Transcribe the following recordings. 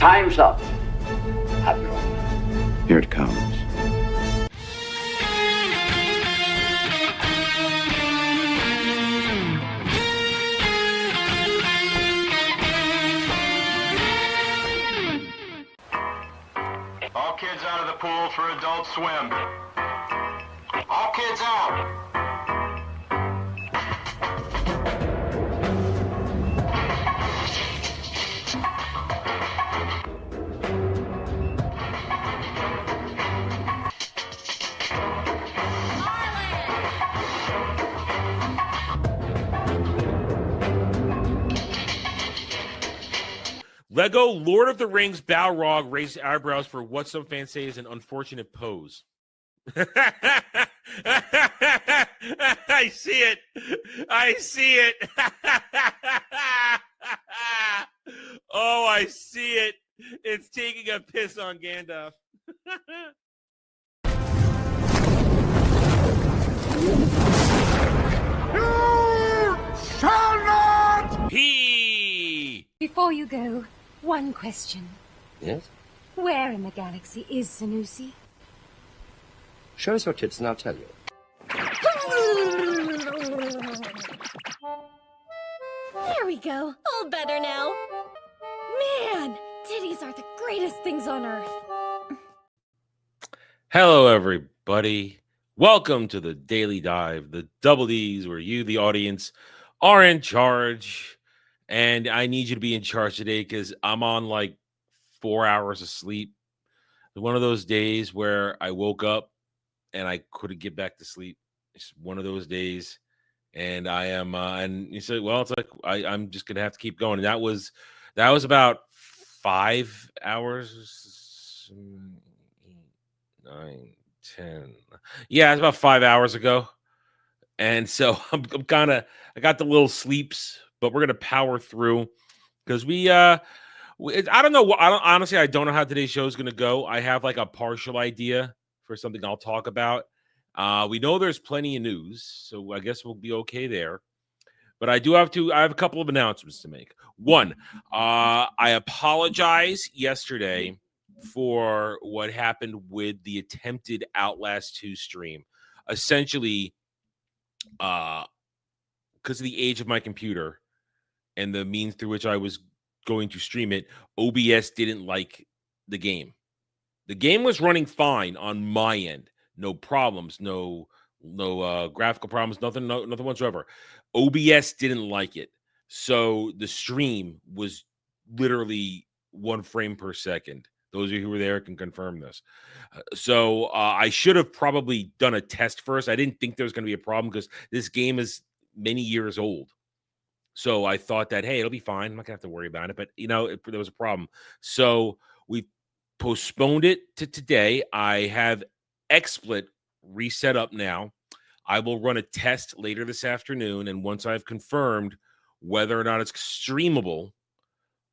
Time's up, Admiral. Here it comes. All kids out of the pool for Adult Swim. All kids out. Lego Lord of the Rings Balrog raised eyebrows for what some fans say is an unfortunate pose. I see it. I see it. Oh, I see it. It's taking a piss on Gandalf. You shall not! Pee! Before you go, one question. Yes? Where in the galaxy is Sanusi? Show us your tits and I'll tell you. There we go. All better now. Man, titties are the greatest things on earth. Hello, everybody. Welcome to the Daily Dive, the Double D's, where you, the audience, are in charge. And I need you to be in charge today because I'm on like 4 hours of sleep. One of those days where I woke up and I couldn't get back to sleep. It's one of those days. And I am, and you said, well, it's like, I'm just going to have to keep going. And that was about 5 hours, 9, 10. Yeah, it's about 5 hours ago. And so I got the little sleeps, but we're going to power through because I don't know. Honestly, I don't know how today's show is going to go. I have like a partial idea for something I'll talk about. We know there's plenty of news, so I guess we'll be okay there. But I have a couple of announcements to make. One, I apologize yesterday for what happened with the attempted Outlast 2 stream. Essentially, because of the age of my computer and the means through which I was going to stream it, OBS didn't like the game. The game was running fine on my end. No problems, no graphical problems, nothing whatsoever. OBS didn't like it. So the stream was literally 1 frame per second. Those of you who were there can confirm this. So I should have probably done a test first. I didn't think there was going to be a problem because this game is many years old. So I thought that, hey, it'll be fine. I'm not going to have to worry about it. But, there was a problem. So we postponed it to today. I have XSplit reset up now. I will run a test later this afternoon. And once I've confirmed whether or not it's streamable,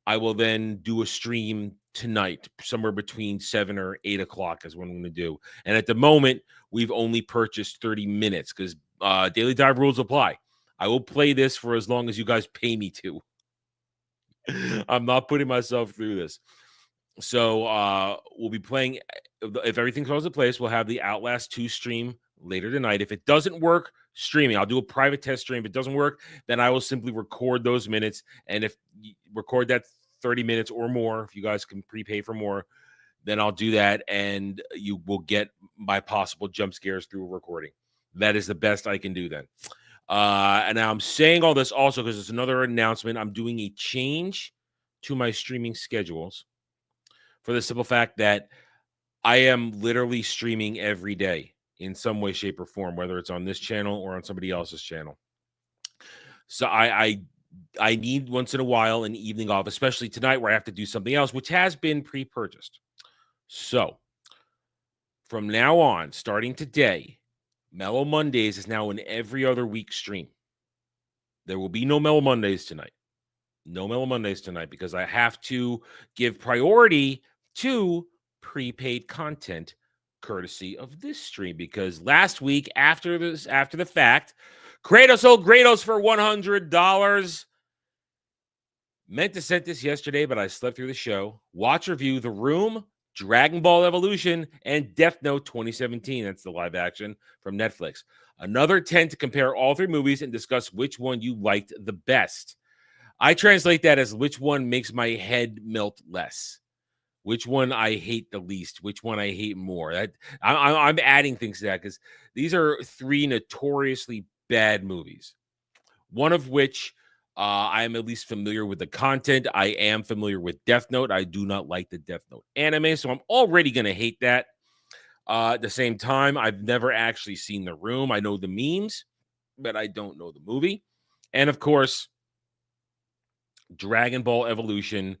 I will then do a stream tonight, somewhere between 7 or 8 o'clock is what I'm going to do. And at the moment, we've only purchased 30 minutes because Daily Dive rules apply. I will play this for as long as you guys pay me to. I'm not putting myself through this. So we'll be playing. If everything falls into place, we'll have the Outlast 2 stream later tonight. If it doesn't work, streaming. I'll do a private test stream. If it doesn't work, then I will simply record those minutes. And if you record that 30 minutes or more, if you guys can prepay for more, then I'll do that. And you will get my possible jump scares through a recording. That is the best I can do then. And I'm saying all this also because it's another announcement. I'm doing a change to my streaming schedules for the simple fact that I am literally streaming every day in some way, shape, or form, whether it's on this channel or on somebody else's channel. So I need once in a while an evening off, especially tonight where I have to do something else, which has been pre-purchased. So from now on, starting today, Mellow Mondays is now an every other week stream. There will be no Mellow Mondays tonight. No Mellow Mondays tonight because I have to give priority to prepaid content courtesy of this stream. Because last week, after the fact, Kratos for $100 Meant to send this yesterday, but I slept through the show. Watch review The Room, Dragon Ball Evolution, and Death Note 2017. That's the live action from Netflix. Another 10 to compare all 3 movies and discuss which one you liked the best. I translate that as which one makes my head melt less. Which one I hate the least, which one I hate more. I'm adding things to that because these are 3 notoriously bad movies. One of which I am at least familiar with the content. I am familiar with Death Note. I do not like the Death Note anime, so I'm already going to hate that. At the same time, I've never actually seen The Room. I know the memes, but I don't know the movie. And of course, Dragon Ball Evolution,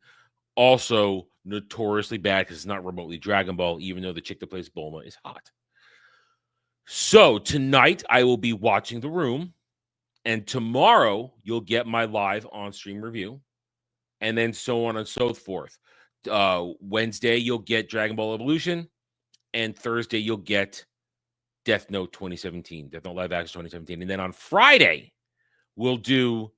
also notoriously bad because it's not remotely Dragon Ball, even though the chick that plays Bulma is hot. So tonight, I will be watching The Room. And tomorrow, you'll get my live on-stream review. And then so on and so forth. Wednesday, you'll get Dragon Ball Evolution. And Thursday, you'll get Death Note 2017. Death Note Live Action 2017. And then on Friday, we'll do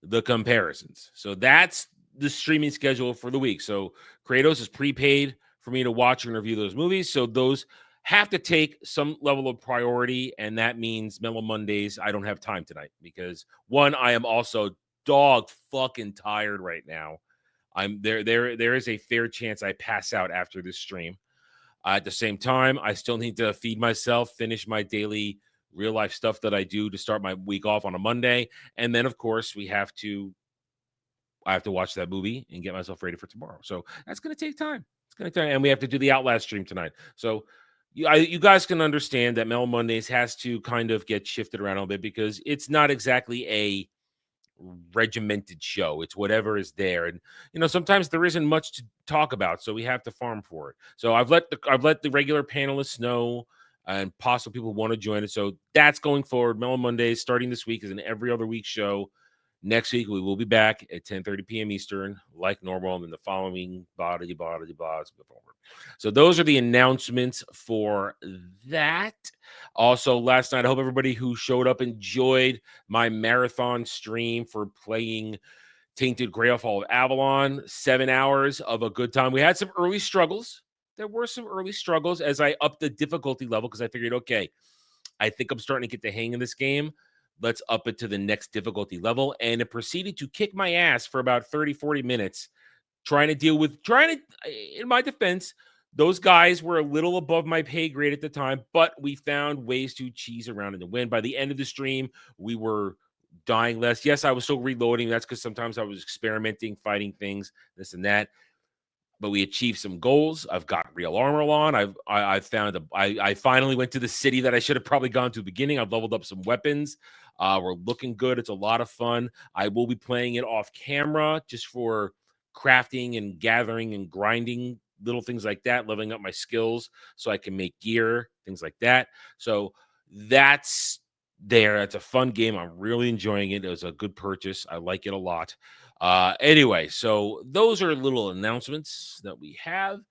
the comparisons. So that's the streaming schedule for the week. So Kratos is prepaid for me to watch and review those movies. So those have to take some level of priority, and that means Mellow Mondays. I don't have time tonight because one, I am also dog fucking tired right now. I'm there. There is a fair chance I pass out after this stream. At the same time, I still need to feed myself, finish my daily real life stuff that I do to start my week off on a Monday, and then of course I have to watch that movie and get myself ready for tomorrow. So that's going to take time. It's going to take, and we have to do the Outlast stream tonight. So you guys can understand that Mel Mondays has to kind of get shifted around a little bit because it's not exactly a regimented show. It's whatever is there, and sometimes there isn't much to talk about, so we have to farm for it. So I've let the regular panelists know, and possible people want to join it. So that's going forward. Mellow Mondays starting this week is an every other week show. Next week, we will be back at 10:30 p.m. Eastern, like normal, and then the following, blah. So those are the announcements for that. Also, last night, I hope everybody who showed up enjoyed my marathon stream for playing Tainted Grail Fall of Avalon. 7 hours of a good time. We had some early struggles. There were some early struggles as I upped the difficulty level because I figured, okay, I think I'm starting to get the hang of this game. Let's up it to the next difficulty level. And it proceeded to kick my ass for about 30, 40 minutes, in my defense, those guys were a little above my pay grade at the time, but we found ways to cheese around and to win. By the end of the stream, we were dying less. Yes, I was still reloading. That's because sometimes I was experimenting, fighting things, this and that. But we achieved some goals. I've got real armor on. I finally went to the city that I should have probably gone to at the beginning. I've leveled up some weapons. We're looking good. It's a lot of fun. I will be playing it off camera just for crafting and gathering and grinding, little things like that, leveling up my skills so I can make gear, things like that. So that's there. It's a fun game. I'm really enjoying it. It was a good purchase. I like it a lot. Anyway, so those are little announcements that we have.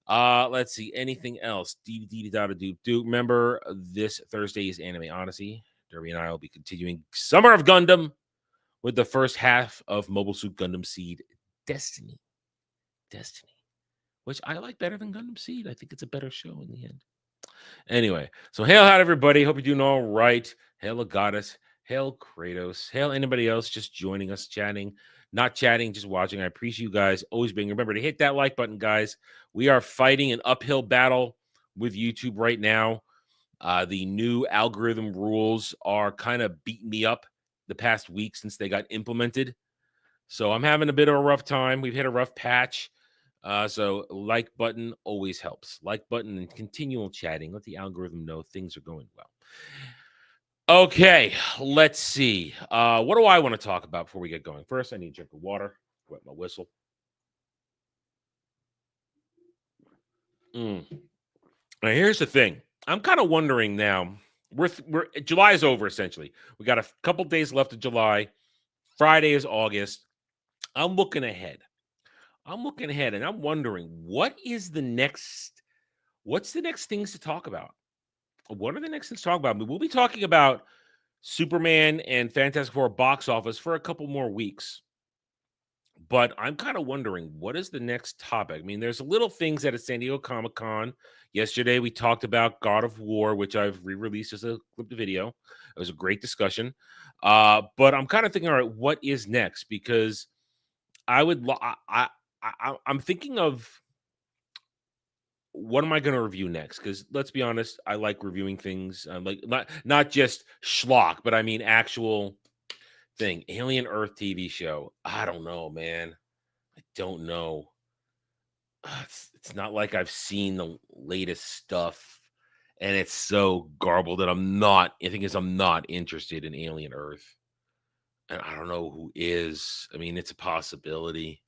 Let's see. Anything else? Remember, this Thursday is Anime Odyssey. Derby and I will be continuing Summer of Gundam with the first half of Mobile Suit Gundam Seed Destiny, which I like better than Gundam Seed. I think it's a better show in the end. Anyway, so hail out everybody. Hope you're doing all right. Hail Goddess. Hail Kratos. Hail anybody else just joining us, chatting. Not chatting, just watching. I appreciate you guys always being. Remember to hit that like button, guys. We are fighting an uphill battle with YouTube right now. The new algorithm rules are kind of beating me up the past week since they got implemented. So I'm having a bit of a rough time. We've hit a rough patch. So like button always helps. Like button and continual chatting. Let the algorithm know things are going well. Okay, let's see. What do I want to talk about before we get going? First, I need a drink of water. Wet my whistle. Now, here's the thing. I'm kind of wondering now. July is over essentially. We got a couple days left of July. Friday is August. I'm looking ahead, and I'm wondering what's the next things to talk about? What are the next things to talk about? We'll be talking about Superman and Fantastic Four box office for a couple more weeks. But I'm kind of wondering, what is the next topic? I mean, there's little things at a San Diego Comic-Con. Yesterday, we talked about God of War, which I've re-released as a clip video. It was a great discussion. But I'm kind of thinking, all right, what is next? Because I would, I'm thinking of what am I going to review next? Because let's be honest, I like reviewing things. Like not just schlock, but I mean actual thing. Alien Earth TV show. I don't know, man. I don't know. It's not like I've seen the latest stuff, and it's so garbled that I'm not. The thing is, I'm not interested in Alien Earth, and I don't know who is. I mean, it's a possibility.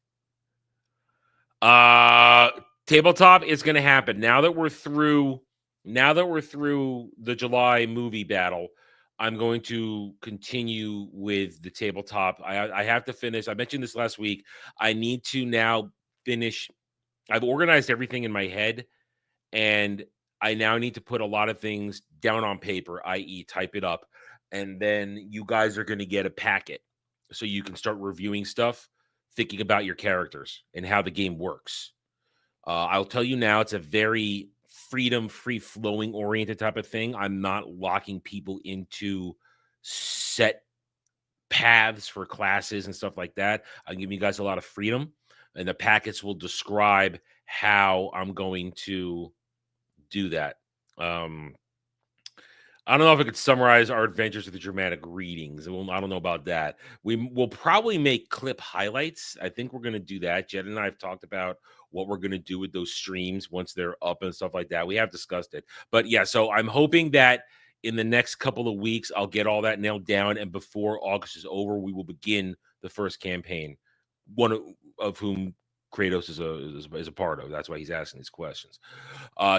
Tabletop is going to happen now that we're through. Now that we're through the July movie battle, I'm going to continue with the tabletop. I have to finish. I mentioned this last week. I need to now finish. I've organized everything in my head, and I now need to put a lot of things down on paper, i.e., type it up. And then you guys are going to get a packet so you can start reviewing stuff, thinking about your characters and how the game works. I'll tell you now, it's a very freedom, free-flowing oriented type of thing. I'm not locking people into set paths for classes and stuff like that. I'm giving you guys a lot of freedom, and the packets will describe how I'm going to do that. I don't know if I could summarize our adventures with the dramatic readings. I don't know about that. We will probably make clip highlights. I think we're going to do that. Jed and I have talked about what we're going to do with those streams once they're up and stuff like that. We have discussed it. But yeah, so I'm hoping that in the next couple of weeks, I'll get all that nailed down. And before August is over, we will begin the first campaign, one of whom Kratos is a part of. That's why he's asking these questions.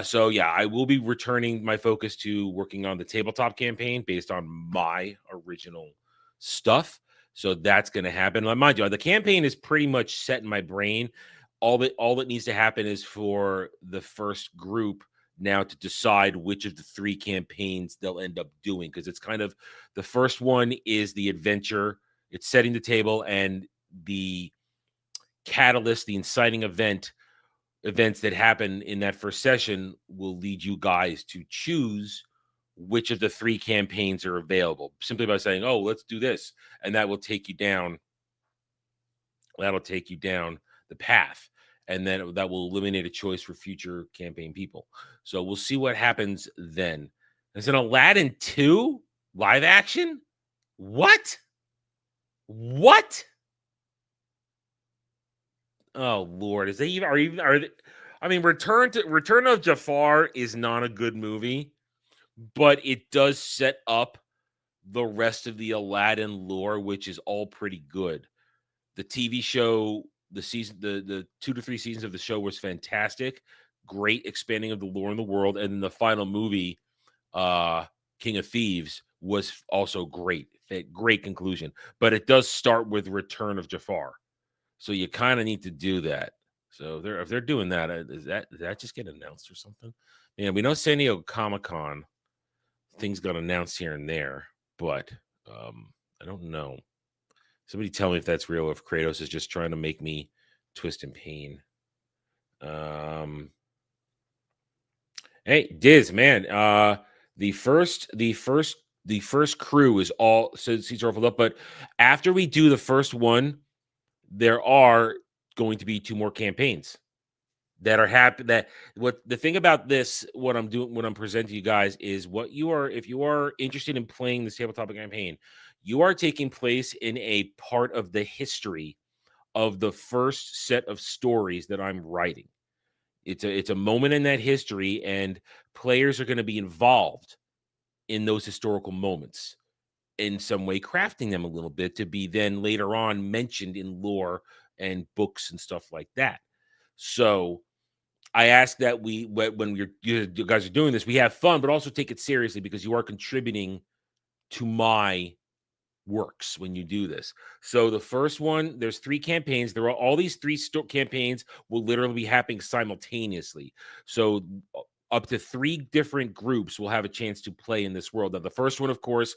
So yeah, I will be returning my focus to working on the tabletop campaign based on my original stuff. So that's going to happen. Mind you, the campaign is pretty much set in my brain. All that needs to happen is for the first group now to decide which of the 3 campaigns they'll end up doing, because it's kind of the first one is the adventure. It's setting the table, and the catalyst, the inciting events that happen in that first session will lead you guys to choose which of the 3 campaigns are available, simply by saying, oh, let's do this. And that will take you down. That'll take you down the path. And then that will eliminate a choice for future campaign people. So we'll see what happens then. There's an Aladdin 2 live action? What? Oh Lord, is they even are they, I mean, Return of Jafar is not a good movie, but it does set up the rest of the Aladdin lore, which is all pretty good. The TV show, the 2 to 3 seasons of the show was fantastic. Great expanding of the lore in the world, and then the final movie, King of Thieves, was also great. Great conclusion, but it does start with Return of Jafar. So you kind of need to do that. So if they're doing that, does that just get announced or something? Yeah, we know San Diego Comic-Con things got announced here and there, but I don't know. Somebody tell me if that's real, if Kratos is just trying to make me twist in pain. Hey, Diz, man, the first crew is all seats are filled up, but after we do the first one, there are going to be 2 more campaigns that are what the thing about this, what I'm presenting you guys is if you are interested in playing this tabletop campaign, you are taking place in a part of the history of the first set of stories that I'm writing. It's a moment in that history, and players are going to be involved in those historical moments in some way, crafting them a little bit to be then later on mentioned in lore and books and stuff like that. So I ask that when you guys are doing this, we have fun, but also take it seriously, because you are contributing to my works when you do this. So the first one, there's 3 campaigns. There are all these 3 campaigns will literally be happening simultaneously. So up to 3 different groups will have a chance to play in this world. Now, the first one, of course,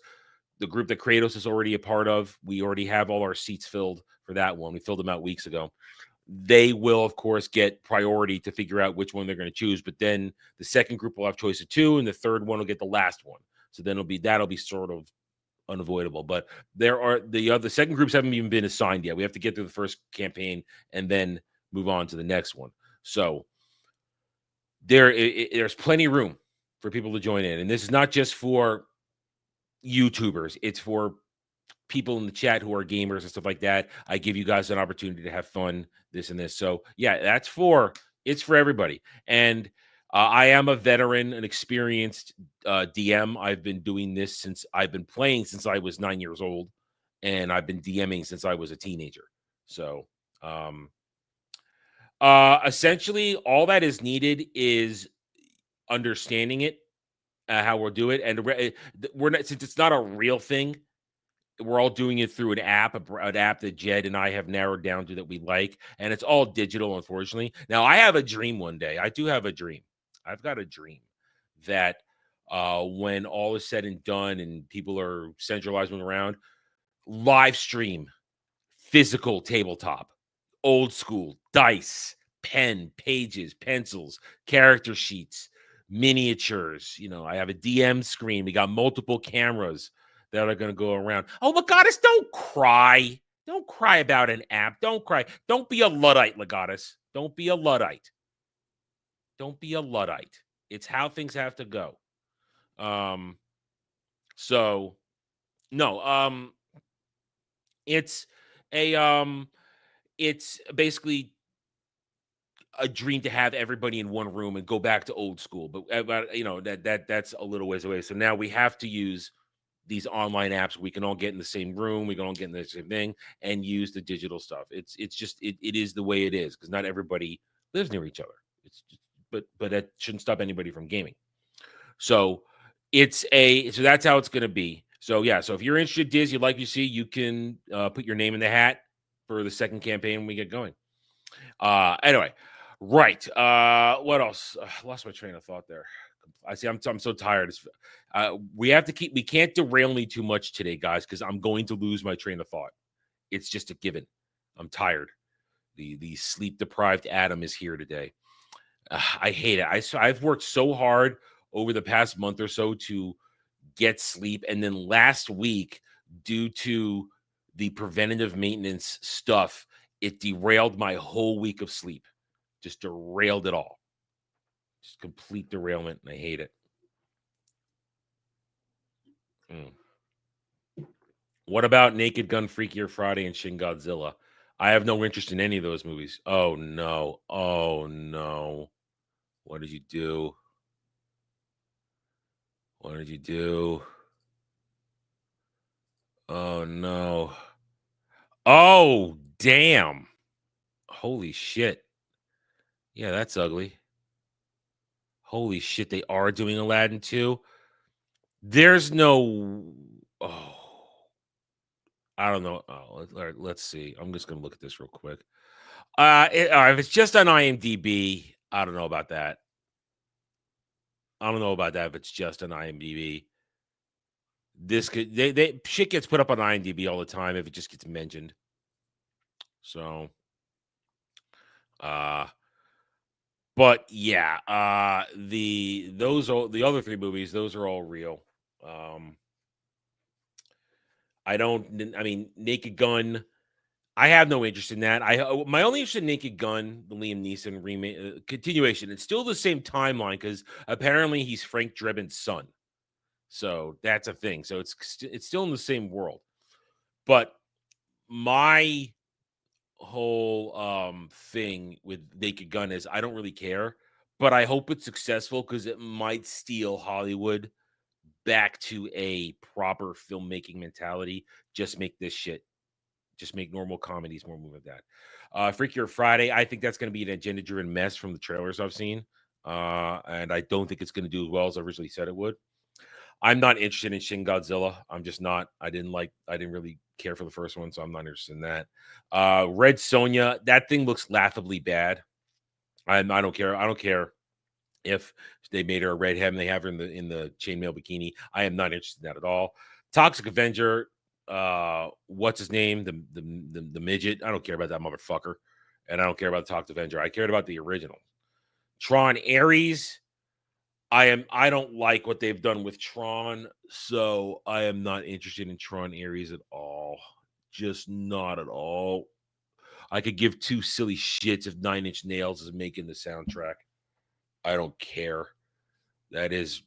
the group that Kratos is already a part of, we already have all our seats filled for that one. We filled them out weeks ago. They will, of course, get priority to figure out which one they're going to choose. But then the second group will have choice of 2, and the third one will get the last one. So then that'll be sort of unavoidable. But the second groups haven't even been assigned yet. We have to get through the first campaign and then move on to the next one. So there's plenty of room for people to join in. And this is not just for YouTubers. It's for people in the chat who are gamers and stuff like that. I give you guys an opportunity to have fun, this and this. So yeah, it's for everybody. And I am a veteran, an experienced DM. I've been doing this since I've been playing since I was 9 years old, and I've been DMing since I was a teenager. So essentially all that is needed is understanding it, how we'll do it. And we're not, since it's not a real thing, we're all doing it through an app that Jed and I have narrowed down to that we like, and it's all digital, unfortunately. Now, I have a dream one day. I do have a dream. I've got a dream that when all is said and done and people are centralizing around, live stream, physical tabletop, old school, dice, pen, pages, pencils, character sheets, miniatures. You know, I have a DM screen. We got multiple cameras that are going to go around. Oh, Legatus, don't cry. Don't cry about an app. Don't cry. Don't be a Luddite, Legatus. Don't be a Luddite. Don't be a Luddite. It's how things have to go. So no, it's basically a dream to have everybody in one room and go back to old school. But you know, that's a little ways away. So now we have to use these online apps. We can all get in the same room. We can all get in the same thing and use the digital stuff. It's just it is the way it is, because not everybody lives near each other. It's just, but that shouldn't stop anybody from gaming. So so that's how it's going to be. So yeah, so if you're interested, Diz, you'd like to see, you can put your name in the hat for the second campaign when we get going. Anyway, right. What else? Lost my train of thought there. I see. I'm so tired. We can't derail me too much today, guys, because I'm going to lose my train of thought. It's just a given. I'm tired. The sleep deprived Adam is here today. I hate it. I've worked so hard over the past month or so to get sleep, and then last week, due to the preventative maintenance stuff, it derailed my whole week of sleep. Just derailed it all. Just complete derailment, and I hate it. What about Naked Gun, Freakier Friday, and Shin Godzilla? I have no interest in any of those movies. Oh, no. Oh, no. What did you do? What did you do? Oh, no. Oh, damn. Holy shit. Yeah, that's ugly. Holy shit, they are doing Aladdin 2? There's no... Oh. I don't know. Oh, let's see. I'm just going to look at this real quick. If it's just on IMDb, I don't know about that. I don't know about that if it's just on IMDb. This could shit gets put up on IMDb all the time if it just gets mentioned. So, but yeah, the other 3 movies, those are all real. I mean, Naked Gun, I have no interest in that. My only interest in Naked Gun, the Liam Neeson remake continuation. It's still the same timeline because apparently he's Frank Drebin's son, so that's a thing. So it's still in the same world. But my whole thing with Naked Gun is I don't really care, but I hope it's successful because it might steal Hollywood back to a proper filmmaking mentality. Just make this shit. Just make normal comedies more moving with that. Freakier Friday, I think that's going to be an agenda-driven mess from the trailers I've seen. And I don't think it's going to do as well as I originally said it would. I'm not interested in Shin Godzilla. I'm just not. I didn't really care for the first one, so I'm not interested in that. Red Sonja, that thing looks laughably bad. I don't care. I don't care if they made her a redhead and they have her in the chainmail bikini. I am not interested in that at all. Toxic Avenger, what's his name? The midget. I don't care about that motherfucker. And I don't care about the Toxic Avenger. I cared about the original. Tron Ares. I don't like what they've done with Tron, so I am not interested in Tron Ares at all. Just not at all. I could give two silly shits if Nine Inch Nails is making the soundtrack. I don't care. That is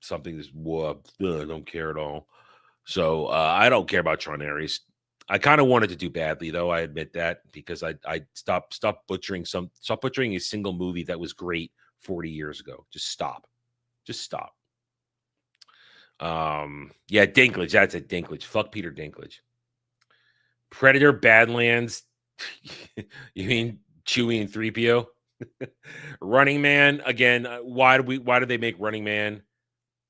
something that's I don't care at all. So I don't care about Tron Ares. I kind of wanted to do badly though. I admit that because I stop butchering a single movie that was great 40 years ago. Just stop. Yeah, Dinklage. That's it. Dinklage. Fuck Peter Dinklage. Predator Badlands. You mean Chewie and 3PO? Running Man again. Why did they make Running Man?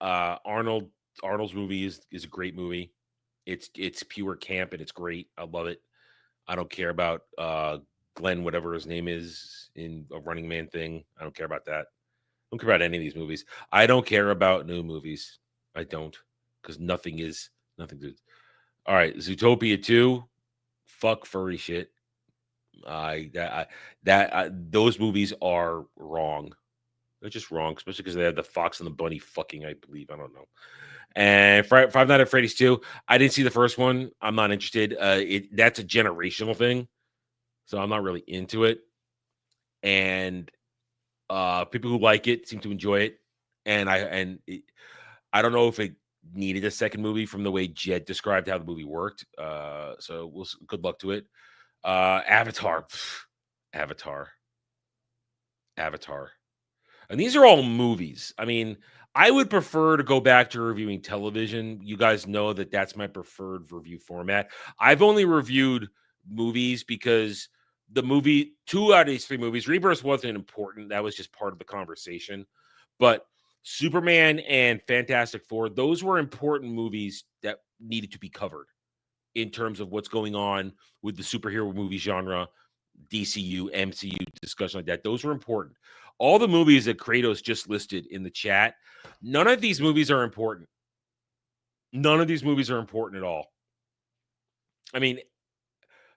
Arnold's movie is a great movie. It's pure camp and it's great. I love it. I don't care about Glenn, whatever his name is in a Running Man thing. I don't care about that. I don't care about any of these movies. I don't care about new movies. I don't, because nothing good. All right, Zootopia 2. Fuck furry shit. Those movies are wrong. They're just wrong, especially because they have the fox and the bunny fucking, I believe. I don't know. And Five Nights at Freddy's 2. I didn't see the first one. I'm not interested. That's a generational thing, so I'm not really into it. And people who like it seem to enjoy it. And I don't know if it needed a second movie from the way Jed described how the movie worked. So good luck to it. Avatar. And these are all movies. I mean, I would prefer to go back to reviewing television. You guys know that that's my preferred review format. I've only reviewed movies because the movie, 2 out of these 3 movies, Rebirth wasn't important. That was just part of the conversation. But Superman and Fantastic Four, those were important movies that needed to be covered in terms of what's going on with the superhero movie genre, DCU, MCU discussion like that. Those were important. All the movies that Kratos just listed in the chat, none of these movies are important. None of these movies are important at all. I mean,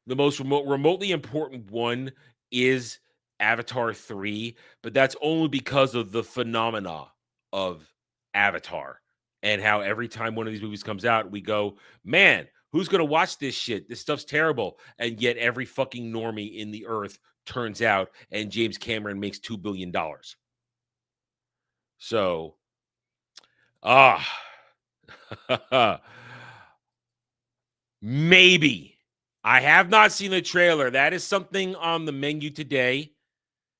the most remotely important one is Avatar 3, but that's only because of the phenomena of Avatar and how every time one of these movies comes out, we go, man, who's going to watch this shit? This stuff's terrible. And yet every fucking normie in the earth turns out and James Cameron makes $2 billion. So, maybe. I have not seen the trailer. That is something on the menu today.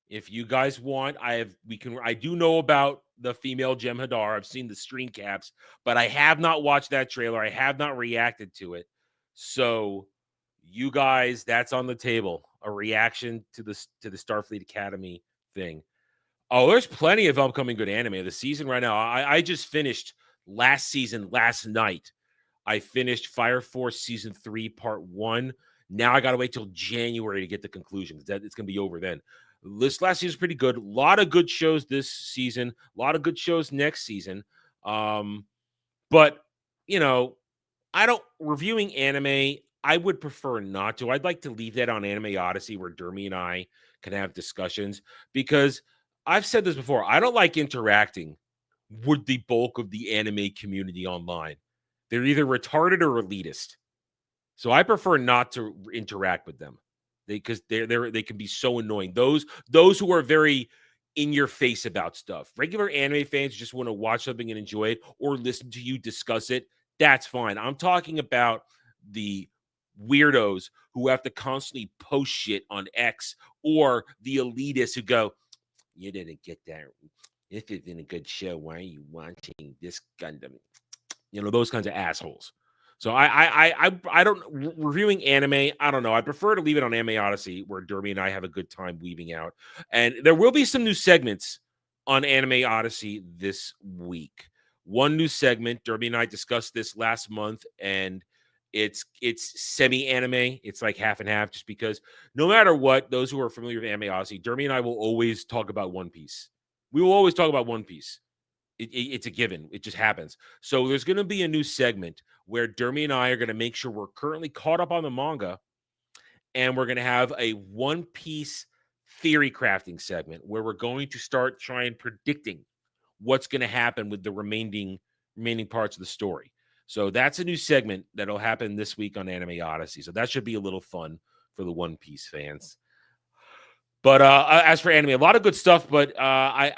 If you guys want, I do know about the female Jem'Hadar. I've seen the screen caps, but I have not watched that trailer. I have not reacted to it. So, you guys, that's on the table. A reaction to the Starfleet Academy thing. Oh, there's plenty of upcoming good anime. The season right now, I just finished last season last night. I finished Fire Force Season 3, Part 1. Now I got to wait till January to get the conclusion. It's going to be over then. This last season is pretty good. A lot of good shows this season. A lot of good shows next season. But, you know, reviewing anime, I would prefer not to. I'd like to leave that on Anime Odyssey where Dermy and I can have discussions because I've said this before. I don't like interacting with the bulk of the anime community online. They're either retarded or elitist. So I prefer not to interact with them because they can be so annoying. Those who are very in your face about stuff. Regular anime fans just want to watch something and enjoy it or listen to you discuss it. That's fine. I'm talking about the weirdos who have to constantly post shit on X or the elitists who go, you didn't get that. This isn't a good show. Why are you watching this Gundam? You know, those kinds of assholes. So I don't reviewing anime. I don't know. I prefer to leave it on Anime Odyssey where Derby and I have a good time weaving out. And there will be some new segments on Anime Odyssey this week. One new segment. Derby and I discussed this last month, and it's semi-anime. It's like half and half, just because no matter what, those who are familiar with Anime Odyssey, Derby and I will always talk about One Piece. We will always talk about One Piece. It's a given. It just happens. So there's going to be a new segment where Dermy and I are going to make sure we're currently caught up on the manga, and we're going to have a One Piece theory crafting segment where we're going to start trying predicting what's going to happen with the remaining parts of the story. So that's a new segment that'll happen this week on Anime Odyssey. So that should be a little fun for the One Piece fans. But as for anime, a lot of good stuff. But I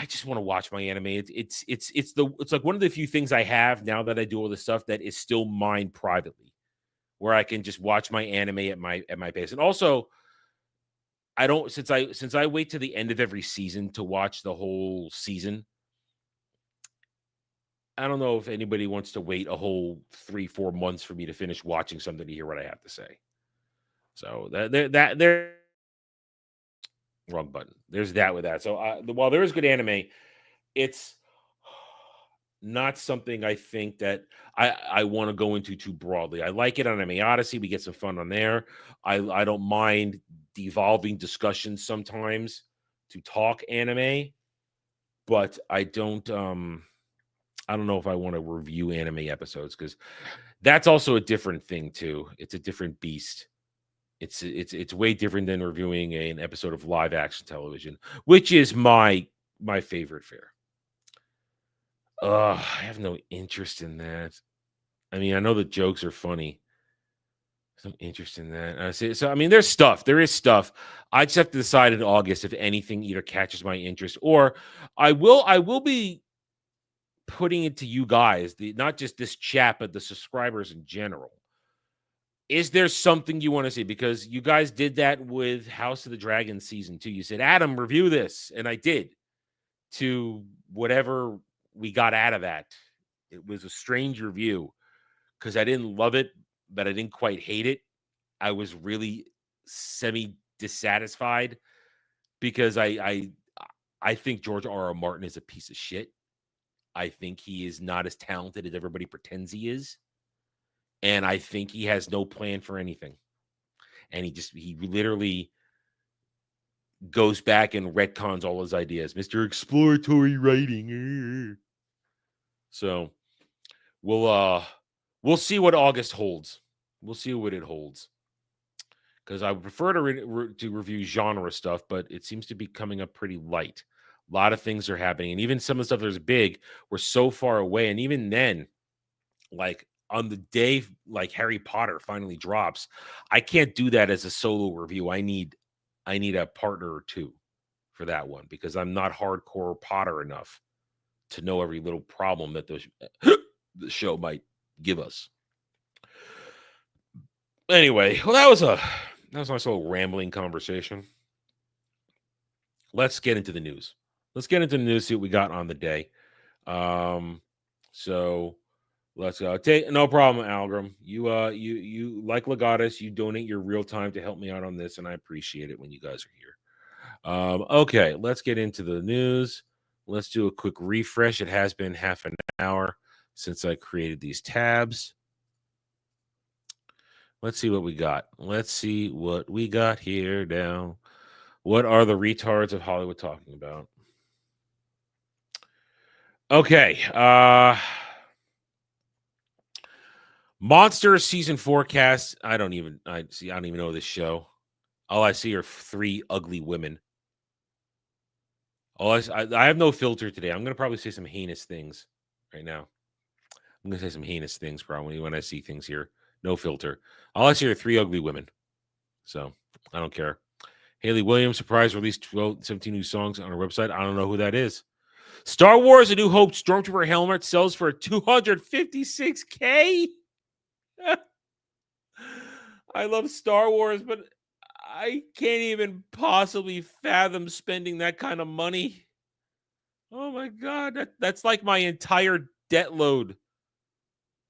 just want to watch my anime. It's like one of the few things I have now that I do all this stuff that is still mine privately, where I can just watch my anime at my pace. And also, I don't since I wait to the end of every season to watch the whole season. I don't know if anybody wants to wait a whole 3-4 months for me to finish watching something to hear what I have to say. So there wrong button. There's that with that. So while there is good anime, it's not something I think that I want to go into too broadly. I like it on Anime Odyssey. We get some fun on there. I don't mind devolving discussions sometimes to talk anime, but I don't know if I want to review anime episodes because that's also a different thing too. It's a different beast. It's way different than reviewing an episode of live action television, which is my favorite fare. I have no interest in that. I mean, I know the jokes are funny. Some interest in that. So I mean, there's stuff. There is stuff. I just have to decide in August if anything either catches my interest or I will be putting it to you guys, not just this chat, but the subscribers in general. Is there something you want to see? Because you guys did that with House of the Dragon season 2. You said, Adam, review this. And I did. To whatever we got out of that. It was a strange review because I didn't love it, but I didn't quite hate it. I was really semi-dissatisfied because I think George R.R. Martin is a piece of shit. I think he is not as talented as everybody pretends he is. And I think he has no plan for anything. And he literally goes back and retcons all his ideas. Mr. Exploratory Writing. So we'll see what August holds. We'll see what it holds. Because I would prefer to review genre stuff, but it seems to be coming up pretty light. A lot of things are happening. And even some of the stuff that's big, we're so far away. And even then, like, on the day like Harry Potter finally drops, I can't do that as a solo review. I need a partner or two for that one because I'm not hardcore Potter enough to know every little problem that the show might give us. Anyway, well, that was a nice little rambling conversation. Let's get into the news. See what we got on the day. So let's go. No problem, Algram. You like Legatus. You donate your real time to help me out on this, and I appreciate it when you guys are here. Okay, let's get into the news. Let's do a quick refresh. It has been half an hour since I created these tabs. Let's see what we got. Here now. What are the retards of Hollywood talking about? Okay. Monster season forecast. I don't even know this show. All I see are 3 ugly women. I have no filter today. I'm gonna probably say some heinous things right now. I'm gonna say some heinous things probably when I see things here. No filter. All I see are 3 ugly women. So I don't care. Haley Williams surprise released 17 new songs on her website. I don't know who that is. Star Wars: A New Hope Stormtrooper helmet sells for $256K. I love Star Wars, but I can't even possibly fathom spending that kind of money. Oh my God, that's like my entire debt load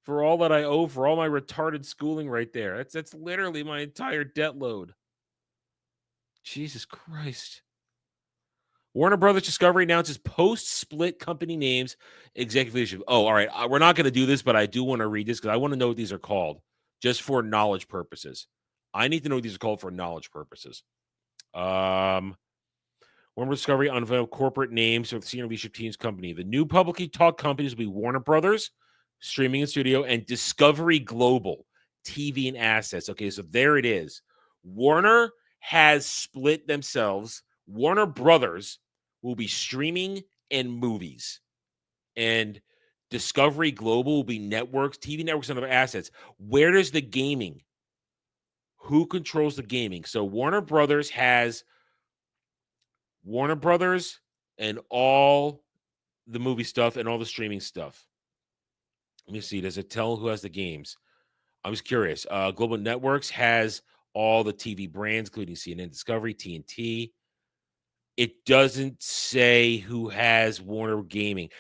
for all that I owe for all my retarded schooling right there. That's literally my entire debt load. Jesus Christ. Warner Brothers Discovery announces post-split company names, executive leadership. Oh, all right. We're not going to do this, but I do want to read this because I want to know what these are called just for knowledge purposes. I need to know what these are called for knowledge purposes. Warner Discovery unveiled corporate names for the senior leadership team's company. The new publicly talked companies will be Warner Brothers, streaming and studio, and Discovery Global, TV and assets. Okay, so there it is. Warner has split themselves. Warner Brothers will be streaming and movies. And Discovery Global will be networks, TV networks, and other assets. Where does the gaming? Who controls the gaming? So Warner Brothers has Warner Brothers and all the movie stuff and all the streaming stuff. Let me see. Does it tell who has the games? I was curious. Global Networks has all the TV brands, including CNN, Discovery, TNT. It doesn't say who has Warner Gaming.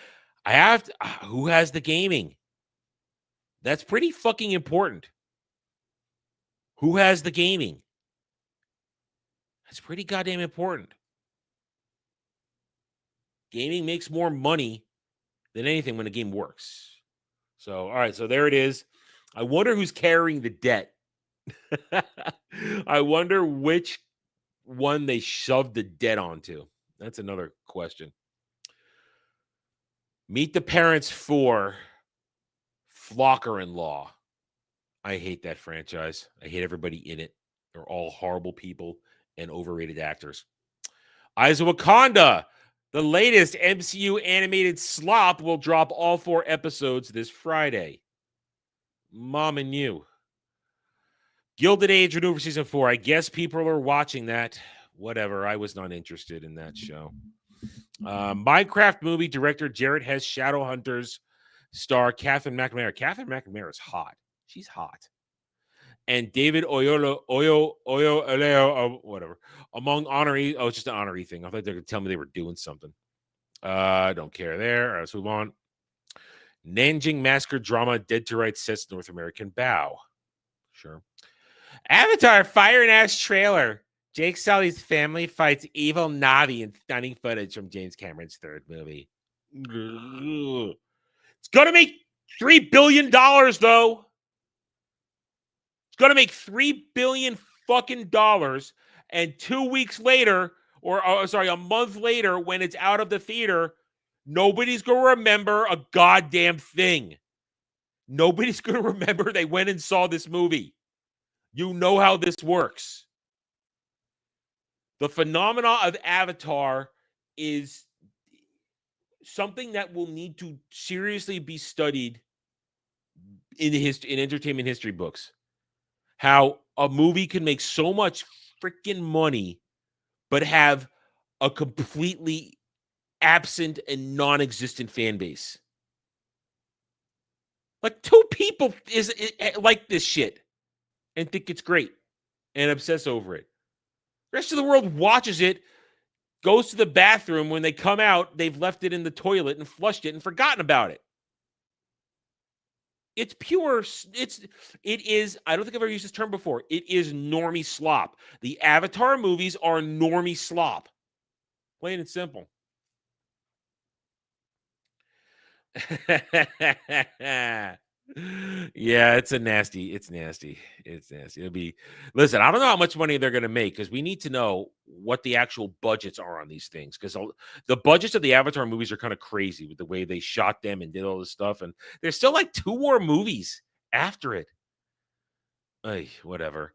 I have to, who has the gaming? That's pretty fucking important. Who has the gaming? That's pretty goddamn important. Gaming makes more money than anything when the game works. So, all right, so there it is. I wonder who's carrying the debt. I wonder which one they shoved the debt onto. That's another question. Meet the Parents for Flocker-in-Law. I hate that franchise. I hate everybody in it. They're all horrible people and overrated actors. Eyes of Wakanda. The latest MCU animated slop will drop all 4 episodes this Friday. Mom and you. Gilded Age renewed for season 4. I guess people are watching that. Whatever. I was not interested in that show. Minecraft movie director Jared Hess Shadowhunters star Catherine McNamara. Catherine McNamara is hot. She's hot. And David Oyo, whatever. Among honoree. Oh, it's just an honoree thing. I thought they were going to tell me they were doing something. I don't care there. All right, let's move on. Nanjing Massacre drama Dead to Rights sets North American bow. Sure. Avatar Fire and Ash trailer. Jake Sully's family fights evil Navi in stunning footage from James Cameron's 3rd movie. It's going to make $3 billion, though. It's going to make $3 billion fucking dollars. And 2 weeks later, a month later, when it's out of the theater, nobody's going to remember a goddamn thing. Nobody's going to remember they went and saw this movie. You know how this works. The phenomena of Avatar is something that will need to seriously be studied in entertainment history books. How a movie can make so much freaking money, but have a completely absent and non-existent fan base. Like 2 people like this shit and think it's great and obsess over it. The rest of the world watches it, goes to the bathroom. When they come out, they've left it in the toilet and flushed it and forgotten about it. It's pure. It is. I don't think I've ever used this term before. It is normie slop. The Avatar movies are normie slop. Plain and simple. Yeah, it's nasty. It's nasty. It'll be. Listen, I don't know how much money they're going to make because we need to know what the actual budgets are on these things, because the budgets of the Avatar movies are kind of crazy with the way they shot them and did all this stuff, and there's still like 2 more movies after it. Whatever.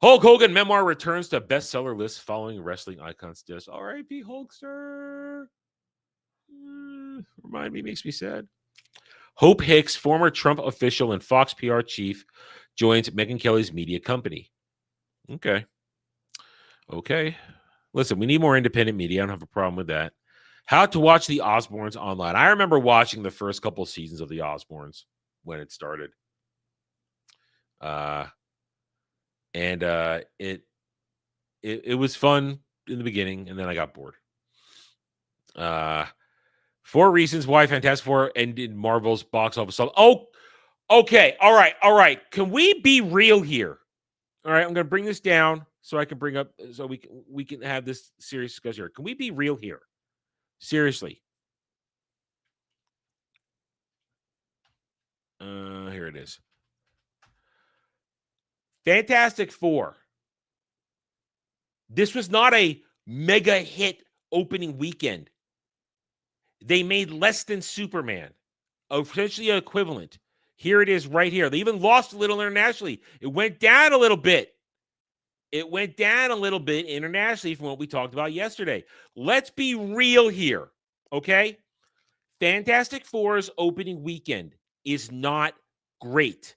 Hulk Hogan memoir returns to bestseller list following wrestling icons death. R.I.P. Hulkster. Remind me, makes me sad. Hope Hicks, former Trump official and Fox PR chief, joins Megyn Kelly's media company. Okay. Listen, we need more independent media. I don't have a problem with that. How to watch the Osbournes online. I remember watching the first couple of seasons of the Osbournes when it started. It was fun in the beginning, and then I got bored. 4 reasons why Fantastic Four ended Marvel's box office. Oh, okay. All right. Can we be real here? All right, I'm going to bring this down so I can bring up, so we can have this serious discussion here. Can we be real here? Seriously. Here it is. Fantastic Four. This was not a mega hit opening weekend. They made less than Superman, essentially equivalent. Here it is right here. They even lost a little internationally. It went down a little bit. It went down a little bit internationally from what we talked about yesterday. Let's be real here, okay? Fantastic Four's opening weekend is not great.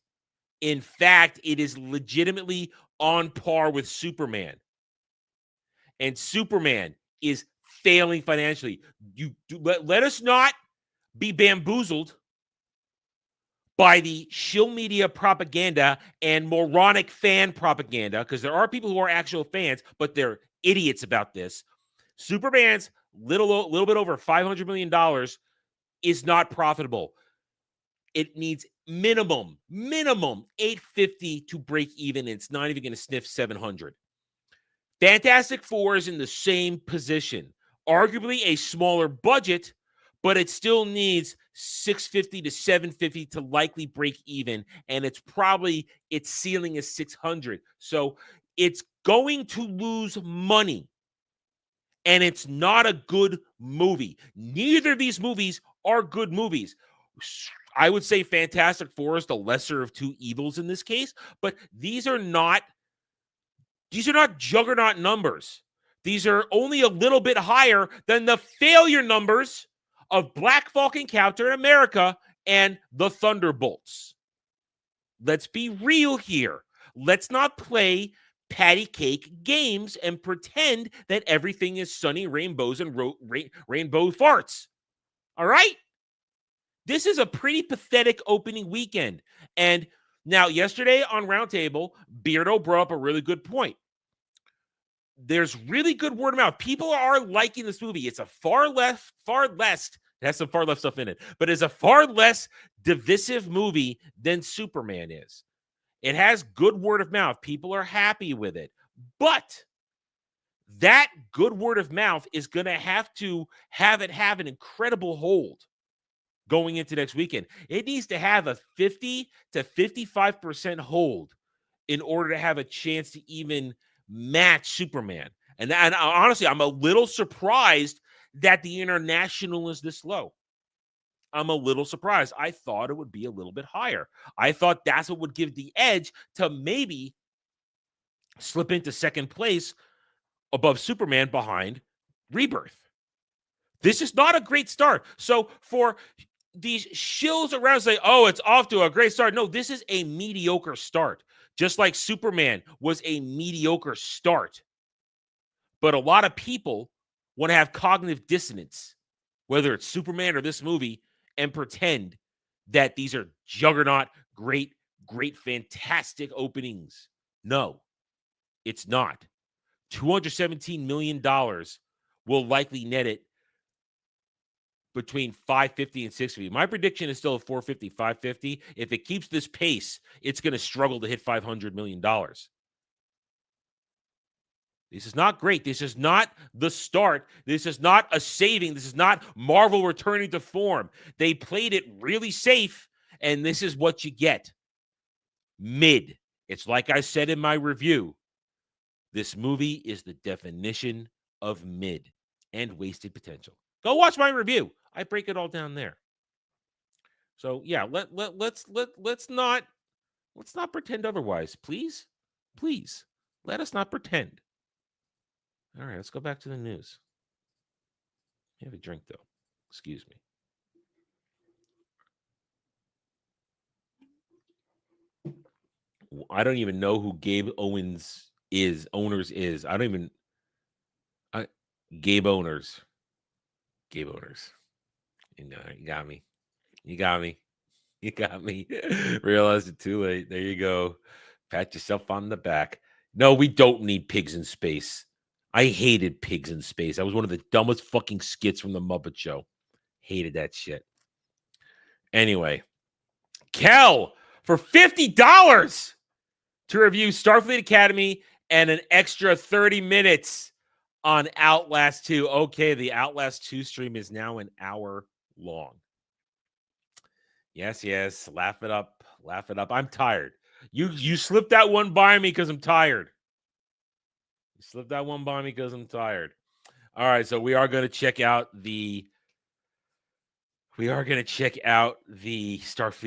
In fact, it is legitimately on par with Superman. And Superman is failing financially. Let us not be bamboozled by the shill media propaganda and moronic fan propaganda, because there are people who are actual fans, but they're idiots about this. Superman's little bit over $500 million is not profitable. It needs minimum 850 to break even. And it's not even going to sniff 700. Fantastic Four is in the same position, arguably a smaller budget, but it still needs 650 to 750 to likely break even, and its ceiling is 600. So it's going to lose money, and it's not a good movie. Neither of these movies are good movies. I would say Fantastic Four is the lesser of two evils in this case, but these are not juggernaut numbers. These are only a little bit higher than the failure numbers of Black Falcon Captain America and the Thunderbolts. Let's be real here. Let's not play patty cake games and pretend that everything is sunny rainbows and rainbow farts. All right? This is a pretty pathetic opening weekend. And now, yesterday on Roundtable, Beardo brought up a really good point. There's really good word of mouth. People are liking this movie. It's a far less, it has some far left stuff in it, but it's a far less divisive movie than Superman is. It has good word of mouth. People are happy with it. But that good word of mouth is going to have an incredible hold going into next weekend. It needs to have a 50 to 55% hold in order to have a chance to even match Superman. And honestly, I'm a little surprised that the international is this low. I'm a little surprised. I thought it would be a little bit higher. I thought that's what would give the edge to maybe slip into second place above Superman behind Rebirth. This is not a great start. So for these shills around say, oh, it's off to a great start. No, this is a mediocre start. Just like Superman was a mediocre start. But a lot of people want to have cognitive dissonance, whether it's Superman or this movie, and pretend that these are juggernaut, great, fantastic openings. No, it's not. $217 million will likely net it between 550 and 650. My prediction is still a 450, 550. If it keeps this pace, it's going to struggle to hit $500 million. This is not great. This is not the start. This is not a saving. This is not Marvel returning to form. They played it really safe, and this is what you get. Mid. It's like I said in my review. This movie is the definition of mid and wasted potential. Go watch my review. I break it all down there. So yeah, let's not pretend otherwise, please. Please let us not pretend. All right, let's go back to the news. Have a drink though. Excuse me. I don't even know who Gabe Owners is. Gabe Owners. You got me. You got me. Realized it too late. There you go. Pat yourself on the back. No, we don't need pigs in space. I hated pigs in space. That was one of the dumbest fucking skits from the Muppet Show. Hated that shit. Anyway, Kel for $50 to review Starfleet Academy and an extra 30 minutes on Outlast 2. Okay, the Outlast 2 stream is now an hour long. Yes. Laugh it up. I'm tired. You slipped that one by me because I'm tired. You slipped that one by me because I'm tired. All right, so we are going to check out the Starfleet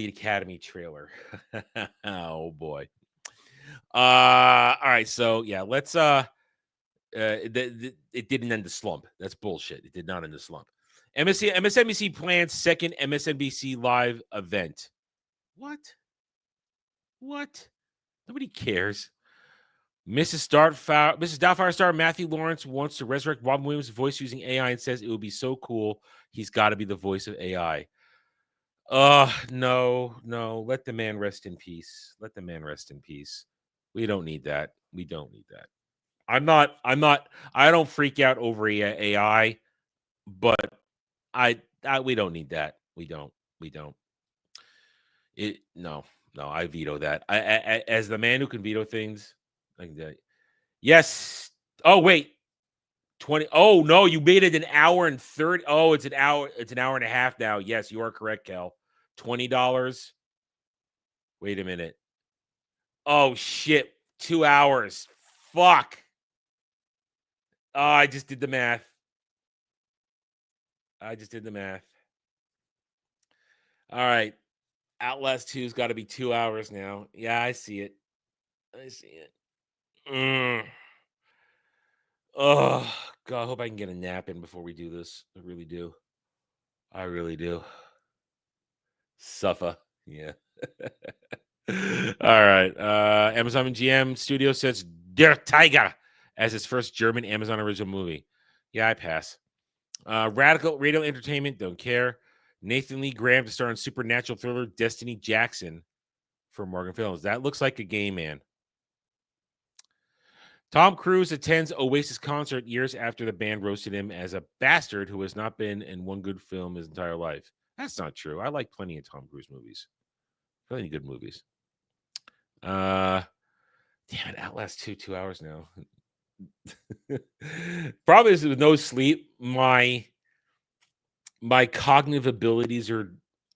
Academy trailer. Oh boy. All right, so yeah, let's it didn't end the slump. That's bullshit. It did not end the slump. MSNBC plans second MSNBC live event. What? Nobody cares. Mrs. Doubtfire star Matthew Lawrence wants to resurrect Robin Williams' voice using AI and says it would be so cool. He's got to be the voice of AI. No. Let the man rest in peace. We don't need that. I don't freak out over AI, but we don't need that. We don't. No, I veto that. I as the man who can veto things, I can tell you. Yes. Oh, wait. 20. Oh, no, you made it an hour and 30. Oh, it's an hour and a half now. Yes, you are correct, Kel. $20. Wait a minute. Oh, shit. 2 hours. Fuck. Oh, I just did the math. All right. Outlast 2's got to be 2 hours now. Yeah, I see it. Oh, God, I hope I can get a nap in before we do this. I really do. Suffer. Yeah. All right. Amazon GM Studio says Der Tiger as its first German Amazon original movie. Yeah, I pass. Radical Radio Entertainment, don't care. Nathan Lee Graham to star in supernatural thriller Destiny Jackson for Morgan Films. That looks like a game, man. Tom Cruise attends Oasis concert years after the band roasted him as a bastard who has not been in one good film his entire life. That's not true. I like plenty of Tom Cruise movies. Plenty good movies. Damn it, Outlast 2 hours now. Probably with no sleep, my cognitive abilities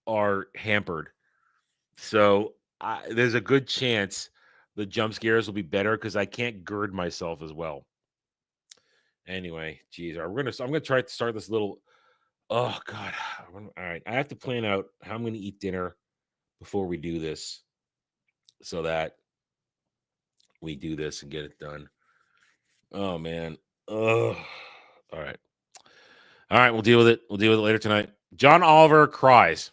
are hampered. So there's a good chance the jump scares will be better because I can't gird myself as well. Anyway, geez, I'm gonna try to start this little. Oh God! All right, I have to plan out how I'm gonna eat dinner before we do this, so that we do this and get it done. Oh man. Ugh. All right. We'll deal with it. We'll deal with it later tonight. John Oliver cries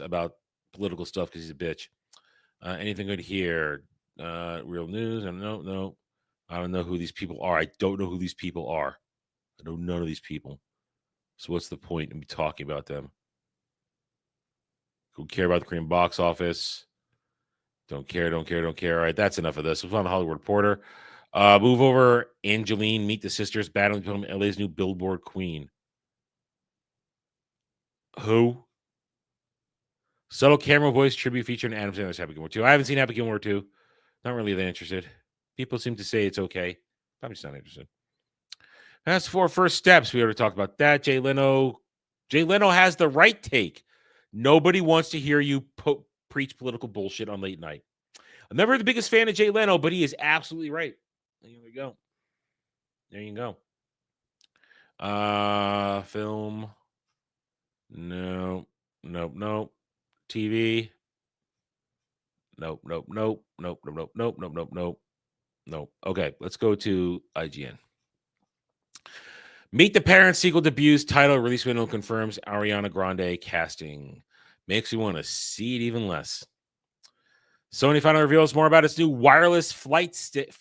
about political stuff because he's a bitch. Anything good here? Real news? No. I don't know who these people are. I don't know none of these people. So what's the point in me talking about them? Who care about the Korean box office? Don't care. All right, that's enough of this. We'll on the Hollywood Reporter. Move over, Angeline. Meet the sisters battling to become LA's new Billboard queen. Who? Subtle camera voice tribute featuring Adam Sandler's Happy Gilmore 2. I haven't seen Happy Gilmore 2. Not really that interested. People seem to say it's okay. I'm just not interested. As for first steps, we already talked about that. Jay Leno has the right take. Nobody wants to hear you preach political bullshit on late night. I'm never the biggest fan of Jay Leno, but he is absolutely right. There you go. Film. No. TV. Nope. Okay, let's go to IGN. Meet the Parents sequel debuts. Title release window confirms Ariana Grande casting. Makes you want to see it even less. Sony finally reveals more about its new wireless fight stick,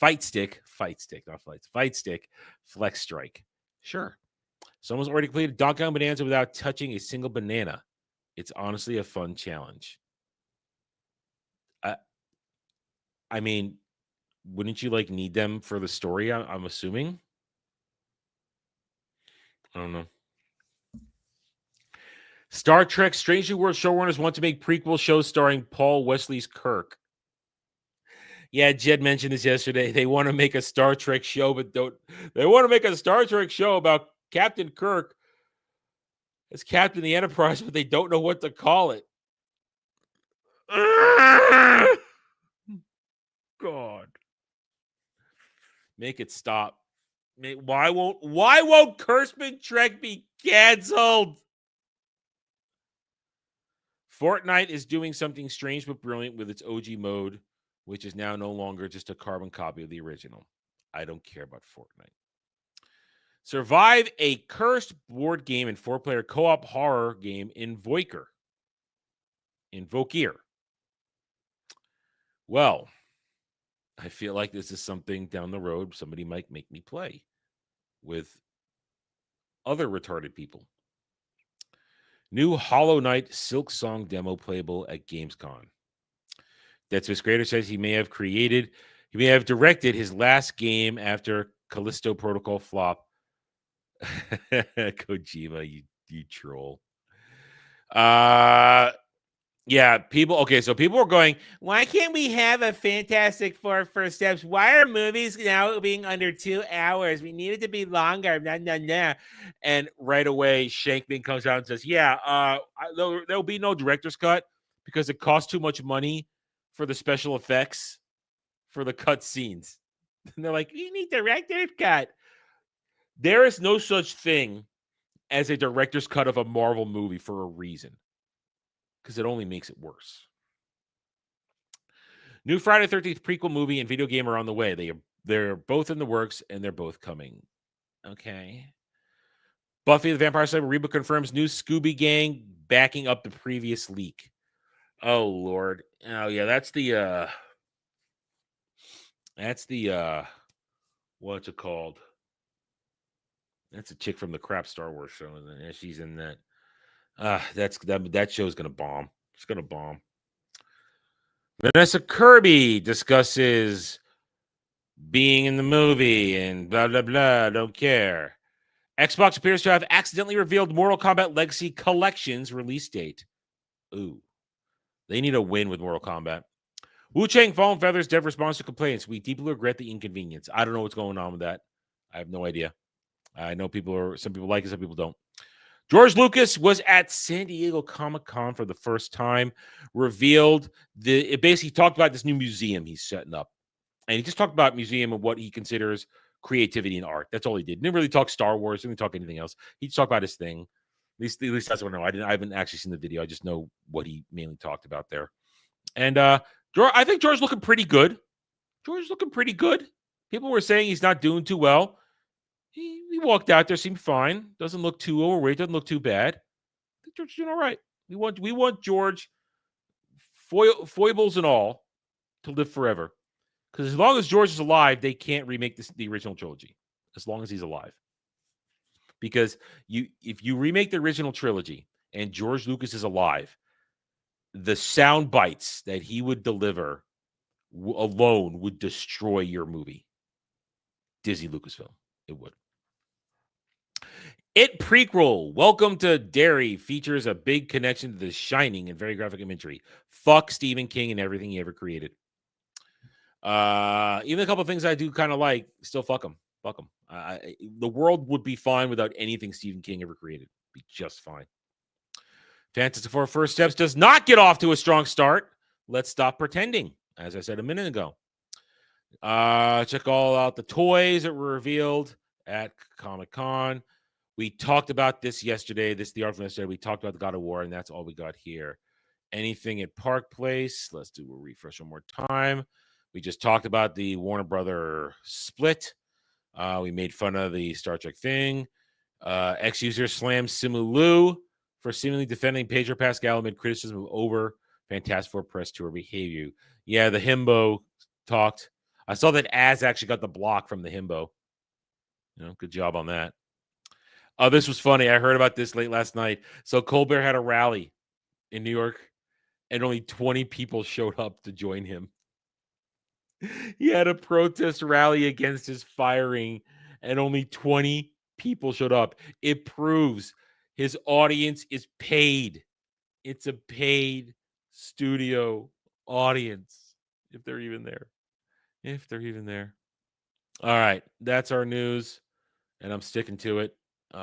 Flex Strike. Sure. Someone's already completed Donkey Kong Bonanza without touching a single banana. It's honestly a fun challenge. I mean, wouldn't you need them for the story? I'm assuming. I don't know. Star Trek Strange New Worlds showrunners want to make prequel shows starring Paul Wesley's Kirk. Yeah, Jed mentioned this yesterday. They want to make a Star Trek show, but they want to make a Star Trek show about Captain Kirk as Captain of the Enterprise, but they don't know what to call it. God. Make it stop. Why won't Kurtzman Trek be canceled? Fortnite is doing something strange but brilliant with its OG mode, which is now no longer just a carbon copy of the original. I don't care about Fortnite. Survive a cursed board game and 4-player co-op horror game Invoker. Well, I feel like this is something down the road somebody might make me play with other retarded people. New Hollow Knight Silk Song demo playable at Gamescom. Dead Space creator says he may have directed his last game after Callisto Protocol flop. Kojima, you troll. Yeah, people were going, why can't we have a Fantastic Four first steps? Why are movies now being under 2 hours? We need it to be longer. Nah, nah, nah. And right away, Shankman comes out and says, there'll be no director's cut because it costs too much money for the special effects for the cut scenes. And they're like, we need director's cut. There is no such thing as a director's cut of a Marvel movie for a reason. Because it only makes it worse. New Friday the 13th prequel movie and video game are on the way. They're both in the works, and they're both coming. Okay. Buffy the Vampire Slayer reboot confirms new Scooby Gang backing up the previous leak. Oh, Lord. Oh, yeah, that's the what's it called? That's a chick from the crap Star Wars show, and she's in that. That show's gonna bomb. It's gonna bomb. Vanessa Kirby discusses being in the movie and blah blah blah. Don't care. Xbox appears to have accidentally revealed Mortal Kombat Legacy Collection's release date. Ooh, they need a win with Mortal Kombat. Wu Chang Fallen Feathers dev response to complaints. We deeply regret the inconvenience. I don't know what's going on with that. I have no idea. I know some people like it, some people don't. George Lucas was at San Diego Comic-Con for the first time, it basically talked about this new museum he's setting up. And he just talked about museum and what he considers creativity and art. That's all he did. He didn't really talk Star Wars, didn't talk anything else. He just talked about his thing. At least that's what I know. I haven't actually seen the video. I just know what he mainly talked about there. And I think George's looking pretty good. People were saying he's not doing too well. He walked out there, seemed fine. Doesn't look too overweight. Doesn't look too bad. I think George's doing all right. We want George, foibles and all, to live forever. Because as long as George is alive, they can't remake the original trilogy. As long as he's alive. Because if you remake the original trilogy and George Lucas is alive, the sound bites that he would deliver alone would destroy your movie. Disney Lucasfilm. It would. It prequel, Welcome to Derry, features a big connection to The Shining and very graphic imagery. Fuck Stephen King and everything he ever created. Even a couple of things I do kind of like, still fuck him. Fuck him. The world would be fine without anything Stephen King ever created. Be just fine. Fantastic Four First Steps does not get off to a strong start. Let's stop pretending, as I said a minute ago. Check all out the toys that were revealed at Comic-Con. We talked about this yesterday. This is the article yesterday. We talked about the God of War, and that's all we got here. Anything at Park Place? Let's do a refresh one more time. We just talked about the Warner Brother split. We made fun of the Star Trek thing. Ex-user slams Simu Liu for seemingly defending Pedro Pascal amid criticism of over Fantastic Four press tour behavior. Yeah, the himbo talked. I saw that Az actually got the block from the himbo. Good job on that. Oh, this was funny. I heard about this late last night. So Colbert had a rally in New York, and only 20 people showed up to join him. He had a protest rally against his firing, and only 20 people showed up. It proves his audience is paid. It's a paid studio audience, if they're even there. All right, that's our news, and I'm sticking to it.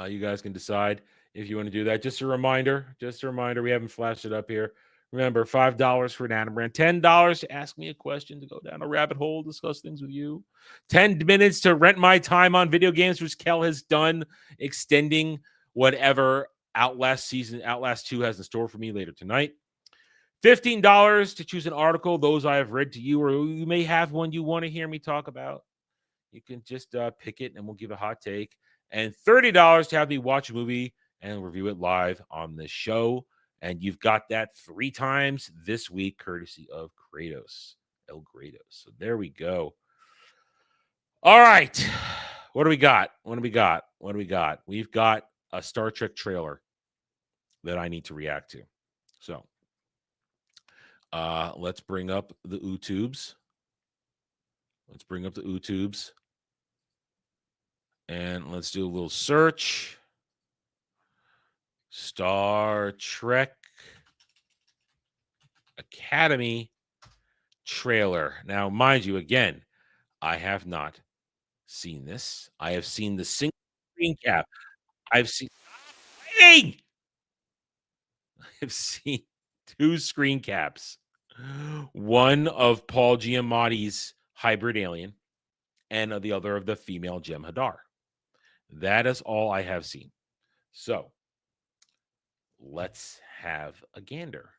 You guys can decide if you want to do that. Just a reminder, we haven't flashed it up here. Remember, $5 for an Adam Brand, $10 to ask me a question, to go down a rabbit hole, discuss things with you, 10 minutes to rent my time on video games, which Kel has done, extending whatever Outlast 2 has in store for me later tonight. $15 to choose an article, those I have read to you, or you may have one you want to hear me talk about. You can just pick it and we'll give a hot take. And $30 to have me watch a movie and review it live on the show. And you've got that 3 times this week, courtesy of Kratos, El Kratos. So there we go. All right. What do we got? We've got a Star Trek trailer that I need to react to. So let's bring up the YouTubes. And let's do a little search. Star Trek Academy trailer. Now, mind you, again, I have not seen this. I have seen the single screen cap. I've seen 2 screen caps. One of Paul Giamatti's hybrid alien, and the other of the female Jem'Hadar. That is all I have seen. So let's have a gander.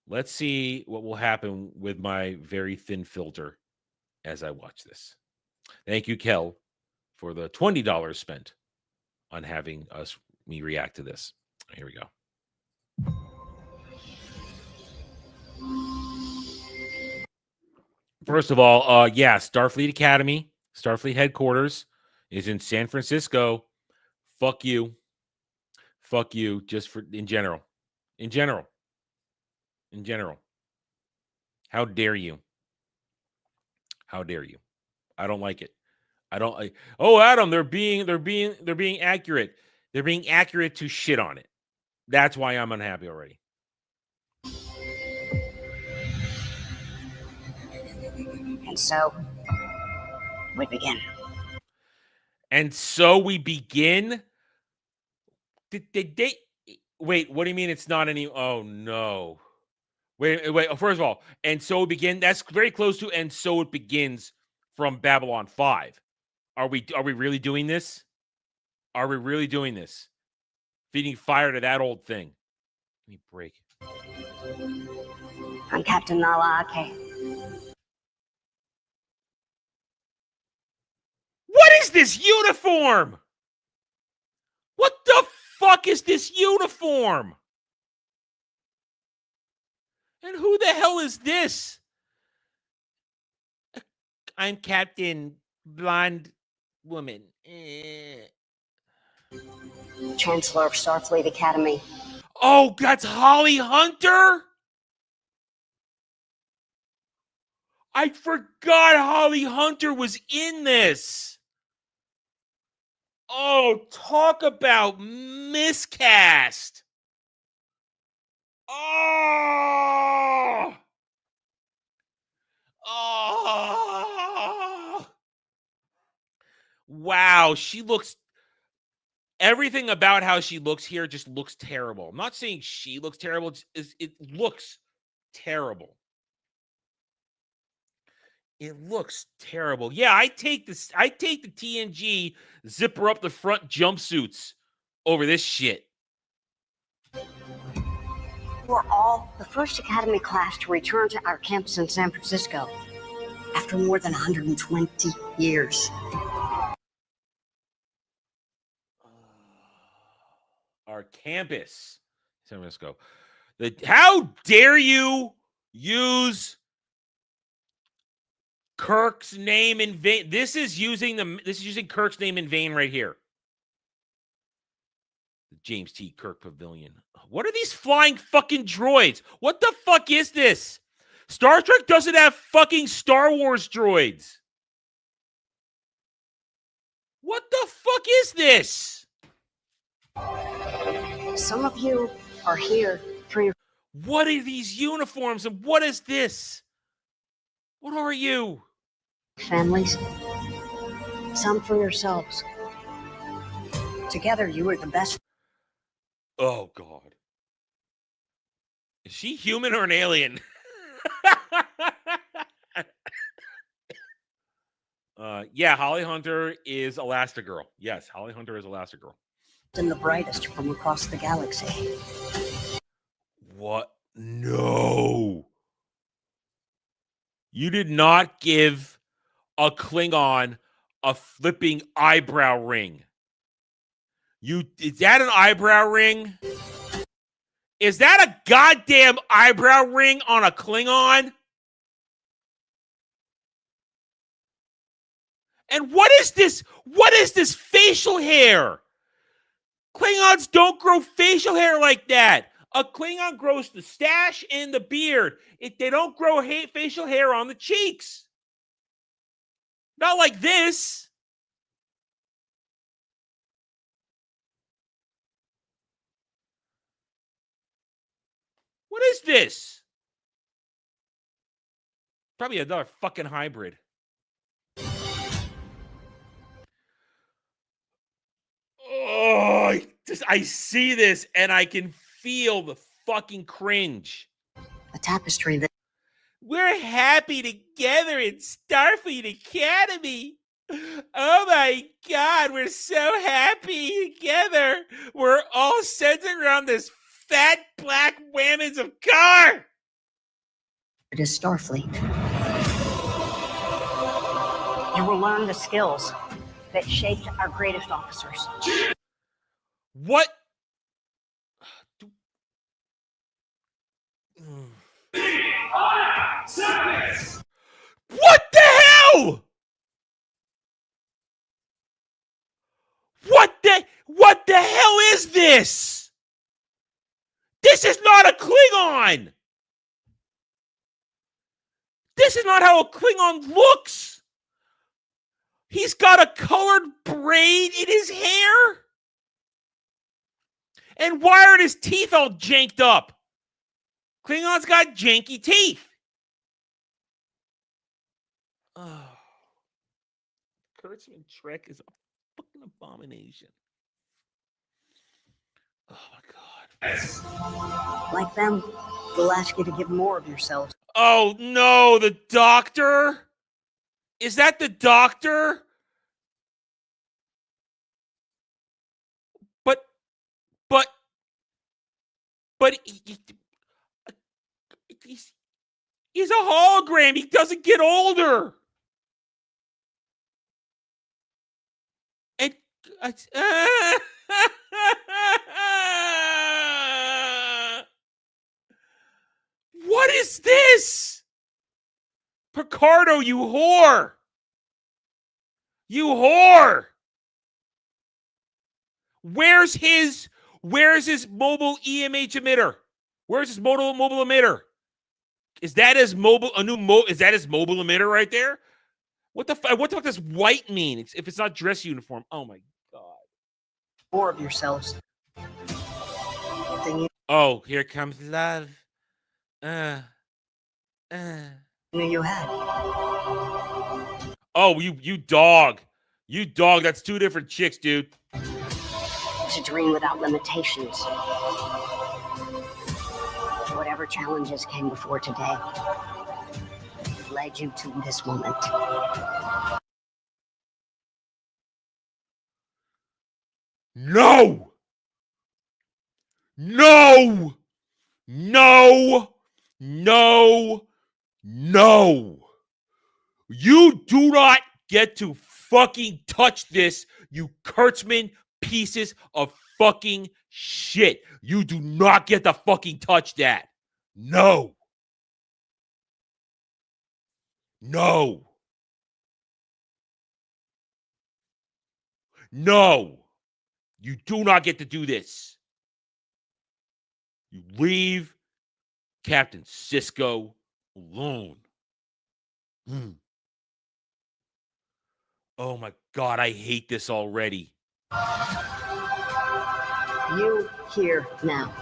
Let's see what will happen with my very thin filter as I watch this. Thank you, Kel, for the $20 spent on having me react to this. Here we go. First of all, Starfleet Academy, Starfleet headquarters is in San Francisco. Fuck you. Just for in general. How dare you? I don't like it. Adam, they're being accurate. They're being accurate to shit on it. That's why I'm unhappy already. And so we begin. Did they wait, what do you mean it's not any? Oh no. Wait. First of all, and so it begin. That's very close to, and so it begins from Babylon 5. Are we really doing this? Feeding fire to that old thing. Give me a break. I'm Captain Nala Ake. What is this uniform? What the fuck is this uniform? And who the hell is this? I'm Captain Blonde Woman. Chancellor of Starfleet Academy. Oh, that's Holly Hunter? I forgot Holly Hunter was in this. Oh, talk about miscast. Oh. Wow, she looks... Everything about how she looks here just looks terrible. I'm not saying she looks terrible. It looks terrible. It looks terrible. Yeah, I take the TNG zipper up the front jumpsuits over this shit. We're all the first Academy class to return to our campus in San Francisco after more than 120 years. Our campus, San Francisco. How dare you use Kirk's name in vain? This is using Kirk's name in vain right here. The James T. Kirk Pavilion. What are these flying fucking droids? What the fuck is this? Star Trek doesn't have fucking Star Wars droids. What the fuck is this? Some of you are here for your... What are these uniforms and what is this? What are you? families. Some for yourselves. Together, you are the best. Oh, God. Is she human or an alien? Yeah, Holly Hunter is Elastigirl. Yes, Holly Hunter is Elastigirl. And the brightest from across the galaxy. What? No. You did not give a Klingon a flipping eyebrow ring. Is that an eyebrow ring? Is that a goddamn eyebrow ring on a Klingon? And what is this? What is this facial hair? Klingons don't grow facial hair like that. A Klingon grows the stash and the beard. They don't grow facial hair on the cheeks. Not like this. What is this? Probably another fucking hybrid. Oh, I see this and I can feel the fucking cringe. A tapestry that We're happy together in Starfleet Academy. Oh my God, we're so happy together. We're all centered around this fat black whammies of car. it is Starfleet. You will learn the skills that shaped our greatest officers. What? What the hell? What the hell is this? This is not a Klingon. This is not how a Klingon looks. He's got a colored braid in his hair. And why are his teeth all janked up? Klingon's got janky teeth. Oh. Kurtzman Trek is a fucking abomination. Oh my God. Like them, we'll ask you to give more of yourselves. Oh no, the doctor? Is that the doctor? But he's a hologram. He doesn't get older. And what is this? Picardo, you whore. You whore. Where's his mobile EMH emitter? Where's his mobile emitter? Is that his mobile is that his mobile emitter right there? What the fuck does white mean? If it's not dress uniform. Oh my God. More of yourselves. Oh, here comes love. Knew you had. Oh, you dog. You dog. That's two different chicks, dude. To dream without limitations. Whatever challenges came before today led you to this moment. No! No! No! No! No! You do not get to fucking touch this, you Kurtzman pieces of fucking shit. You do not get to fucking touch that. No. No. No. You do not get to do this. You leave Captain Sisko alone. Oh my God, I hate this already. You here now.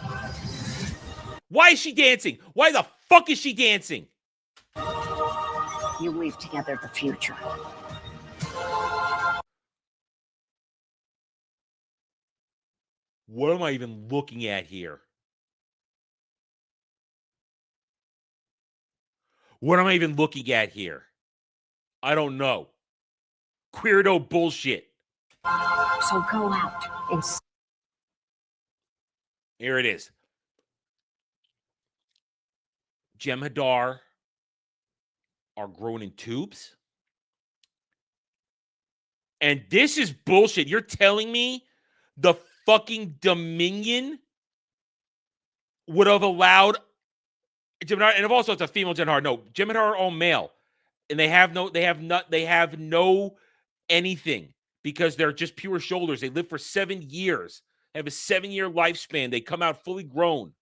Why is she dancing? Why the fuck is she dancing? You weave together the future. What am I even looking at here? What am I even looking at here? I don't know. Queerdo bullshit. So go out and Here it is. Jem'Hadar are grown in tubes. And this is bullshit. You're telling me the fucking Dominion would have allowed Jem'Hadar, and also it's a female Jem'Hadar. No, Jem'Hadar are all male, and they have no anything because they're just pure shoulders. They live for 7 years, have a 7-year lifespan. They come out fully grown.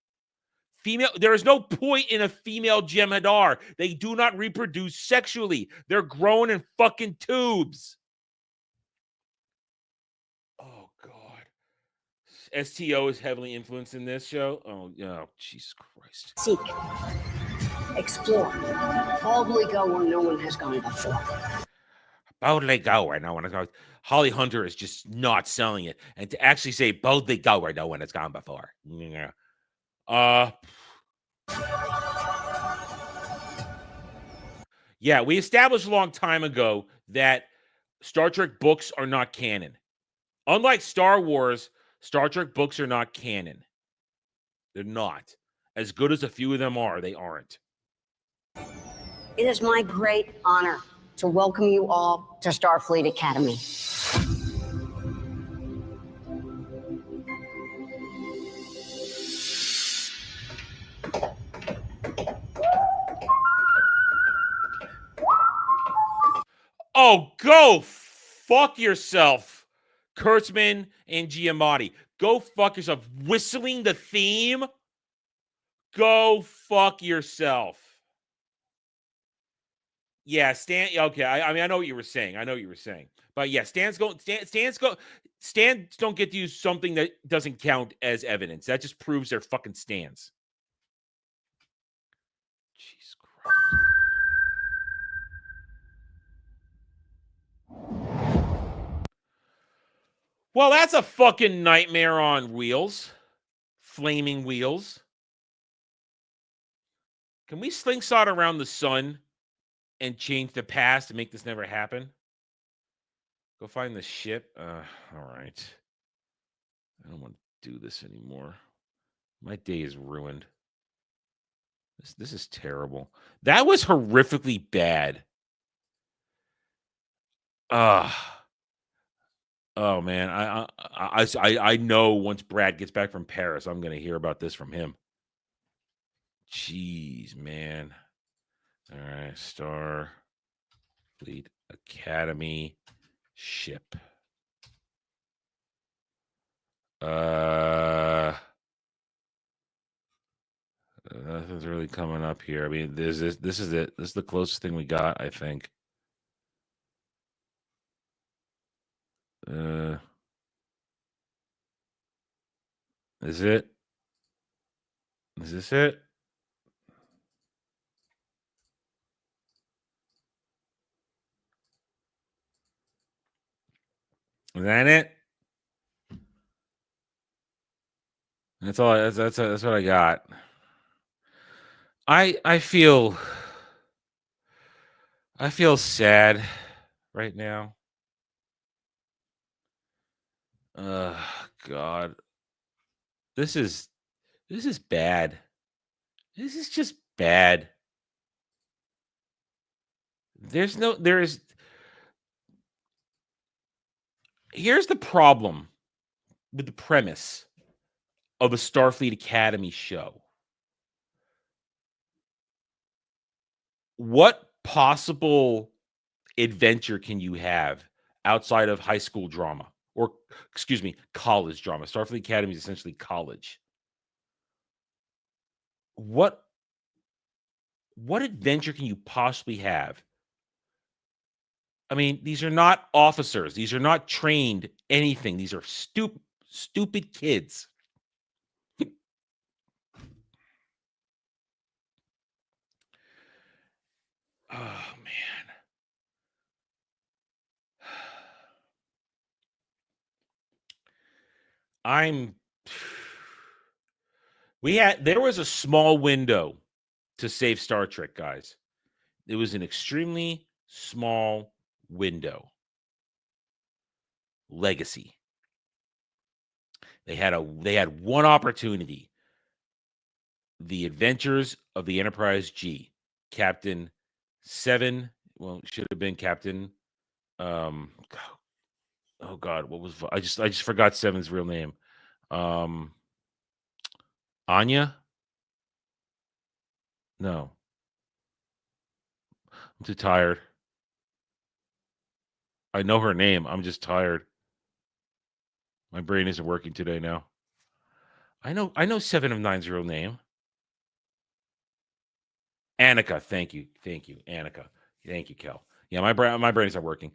Female, there is no point in a female Jem'Hadar. They do not reproduce sexually. They're grown in fucking tubes. Oh God. STO is heavily influenced in this show. Oh, Jesus Christ. seek, explore, boldly go where no one has gone before. Boldly go where no one has gone. Holly Hunter is just not selling it. And to actually say boldly go where no one has gone before. Yeah. Yeah, we established a long time ago that Star Trek books are not canon. Unlike Star Wars, Star Trek books are not canon. They're not. As good as a few of them are, they aren't. It is my great honor to welcome you all to Starfleet Academy. Oh, go fuck yourself, Kurtzman and Giamatti. Go fuck yourself. Whistling the theme? Go fuck yourself. Yeah, Stan. Okay, I mean, I know what you were saying. But yeah, Stans don't get to use something that doesn't count as evidence. That just proves their fucking stance. Jesus Christ. Well, that's a fucking nightmare on wheels. Flaming wheels. Can we slingshot around the sun and change the past to make this never happen? Go find the ship. All right. I don't want to do this anymore. My day is ruined. This is terrible. That was horrifically bad. Oh man, I know once Brad gets back from Paris, I'm gonna hear about this from him. Jeez, man. All right, Starfleet Academy ship. Nothing's really coming up here. I mean, this is it. This is the closest thing we got, I think. Is it? Is this it? Is that it? That's all. That's what I got. I feel sad right now. God, this is bad. This is just bad. Here's the problem with the premise of a Starfleet Academy show. What possible adventure can you have outside of high school drama? Or, excuse me, college drama. Starfleet Academy is essentially college. What adventure can you possibly have? I mean, these are not officers. These are not trained anything. These are stupid kids. Oh, man. There was a small window to save Star Trek, guys. It was an extremely small window. Legacy. They had one opportunity. The Adventures of the Enterprise G. Captain 7, well, should have been Captain oh god, what was I just forgot 7's real name. Anya? No. I'm too tired. I know her name. I'm just tired. My brain isn't working today now. I know 7 of 9's real name. Annika, thank you, Annika, thank you, Kel. Yeah, my brain is not working.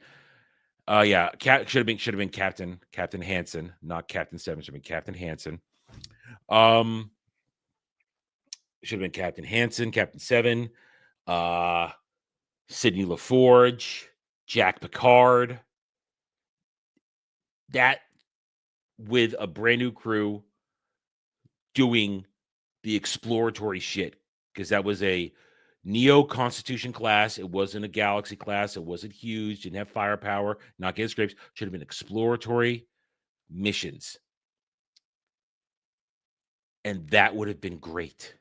Yeah, should have been Captain Hansen, not Captain 7. Should have been Captain Hansen. Should have been Captain Hansen, Captain 7, Sidney LaForge, Jack Picard. That with a brand new crew doing the exploratory shit, because that was a Neo Constitution class. It wasn't a Galaxy class. It wasn't huge. Didn't have firepower. Not getting scrapes. Should have been exploratory missions. And that would have been great.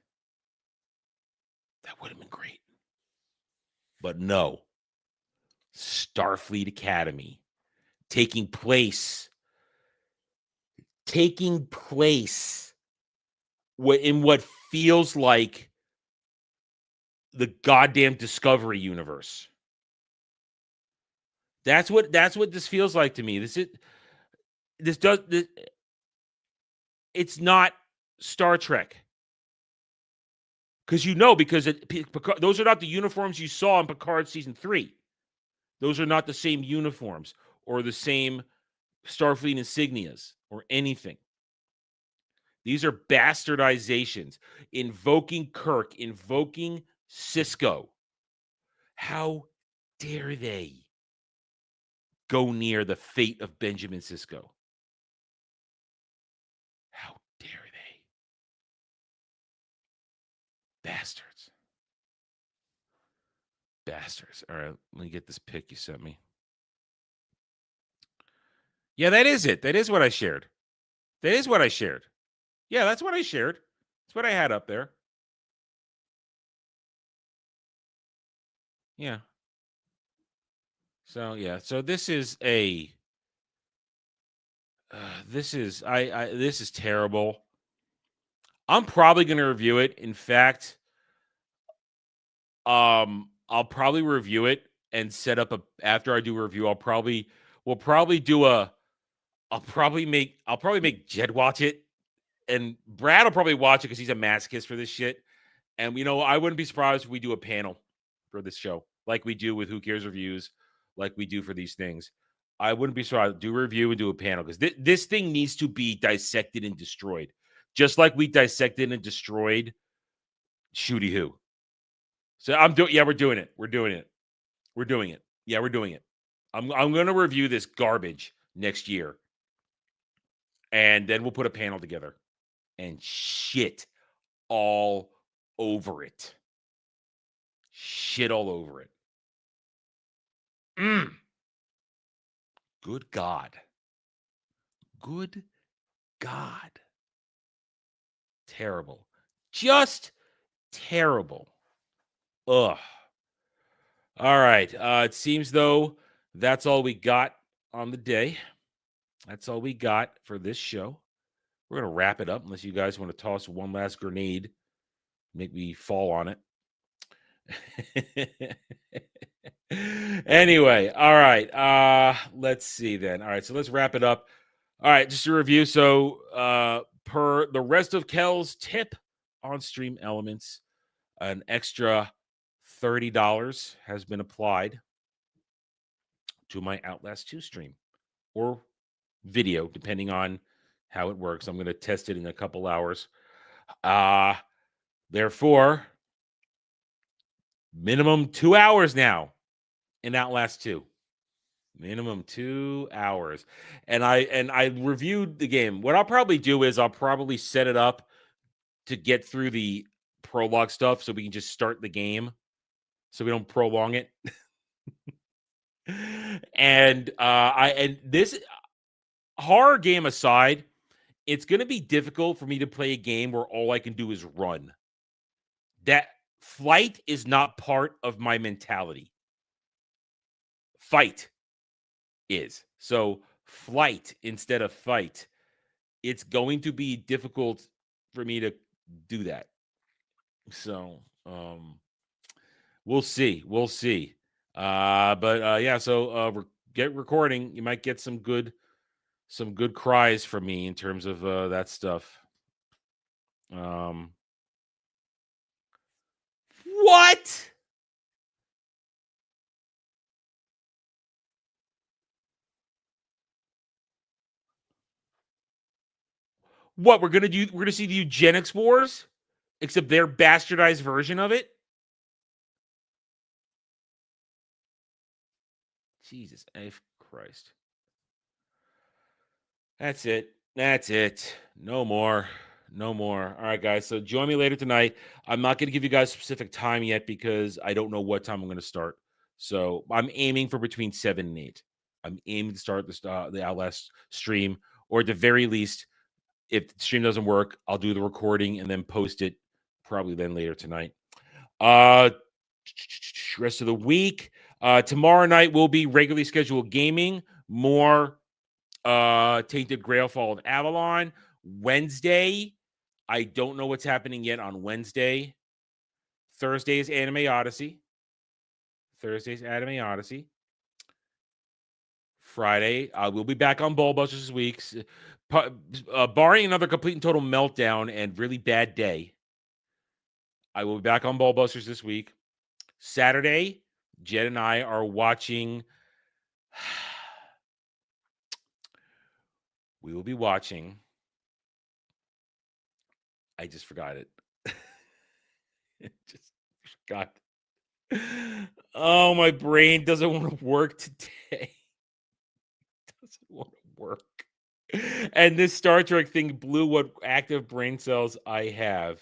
That would have been great. But no. Starfleet Academy taking place in what feels like the goddamn Discovery universe. That's what this feels like to me. It's not Star Trek. Because those are not the uniforms you saw in Picard season 3. Those are not the same uniforms or the same Starfleet insignias or anything. These are bastardizations, invoking Kirk, invoking Sisko. How dare they go near the fate of Benjamin Sisko? How dare they? Bastards. All right, let me get this pic you sent me. Yeah, that is it. That is what I shared. Yeah, that's what I shared. That's what I had up there. Yeah. So this is this is terrible. I'm probably going to review it. In fact, I'll probably review it and set up after I do a review, I'll probably make Jed watch it, and Brad will probably watch it because he's a masochist for this shit. And I wouldn't be surprised if we do a panel for this show, like we do with Who Cares Reviews, like we do for these things. I wouldn't be surprised. Do a review and do a panel, because this thing needs to be dissected and destroyed, just like we dissected and destroyed Shooty Who. So we're doing it. We're doing it. Yeah, we're doing it. I'm going to review this garbage next year, and then we'll put a panel together and shit all over it. Good God. Terrible. Just terrible. Ugh. All right. It seems though that's all we got on the day. That's all we got for this show. We're going to wrap it up, unless you guys want to toss one last grenade, make me fall on it. Anyway, all right. Let's see then. All right, so let's wrap it up. All right, just a review. So per the rest of Kel's tip on Stream Elements, an extra $30 has been applied to my Outlast 2 stream, or video, depending on how it works. I'm going to test it in a couple hours. Therefore, minimum 2 hours now in Outlast 2. Minimum 2 hours. And I reviewed the game. What I'll probably do is I'll probably set it up to get through the prologue stuff so we can just start the game so we don't prolong it. And this horror game aside, it's going to be difficult for me to play a game where all I can do is run. That flight is not part of my mentality. Fight is. So flight instead of fight. It's going to be difficult for me to do that. So we'll see. We'll see. Yeah, so get recording. You might get some good cries from me in terms of that stuff. What? What we're gonna do? We're gonna see the eugenics wars, except their bastardized version of it. Jesus F. Christ. That's it. That's it. No more. No more. All right, guys. So join me later tonight. I'm not going to give you guys a specific time yet because I don't know what time I'm going to start. So I'm aiming for between 7 and 8. I'm aiming to start the Outlast stream, or at the very least, if the stream doesn't work, I'll do the recording and then post it probably then later tonight. Rest of the week. Tomorrow night will be regularly scheduled gaming. More Tainted Grail Fall of Avalon. Wednesday, I don't know what's happening yet on Wednesday. Thursday is Anime Odyssey. Friday, we'll be back on Ball Busters this week. Barring another complete and total meltdown and really bad day, I will be back on Ball Busters this week. Saturday, Jed and I are watching. We will be watching. I just forgot it. Just forgot. Oh, my brain doesn't want to work today. Doesn't want to work. And this Star Trek thing blew what active brain cells I have.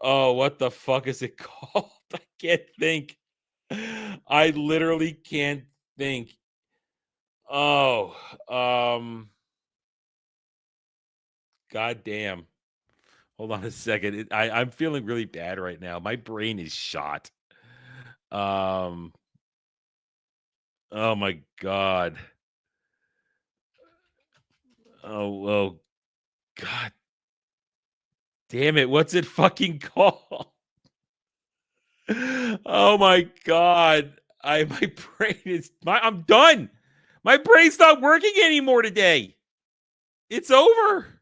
Oh, what the fuck is it called? I can't think. I literally can't think. Oh, God damn. Hold on a second. I'm feeling really bad right now. My brain is shot. Oh my God. Oh God. Damn it. What's it fucking called? Oh my God. My brain is I'm done. My brain's not working anymore today. It's over.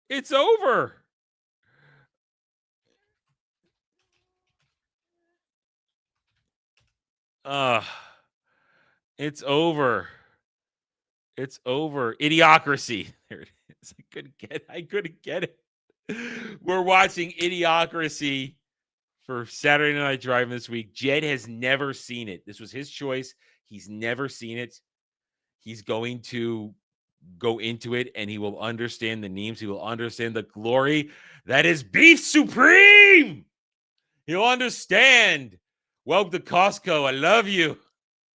It's over. It's over. It's over. Idiocracy. There it is. I couldn't get it. We're watching Idiocracy for Saturday Night Drive this week. Jed has never seen it. This was his choice. He's never seen it. He's going to go into it and he will understand the memes. He will understand the glory that is Beef Supreme. He'll understand. Welcome to Costco. I love you.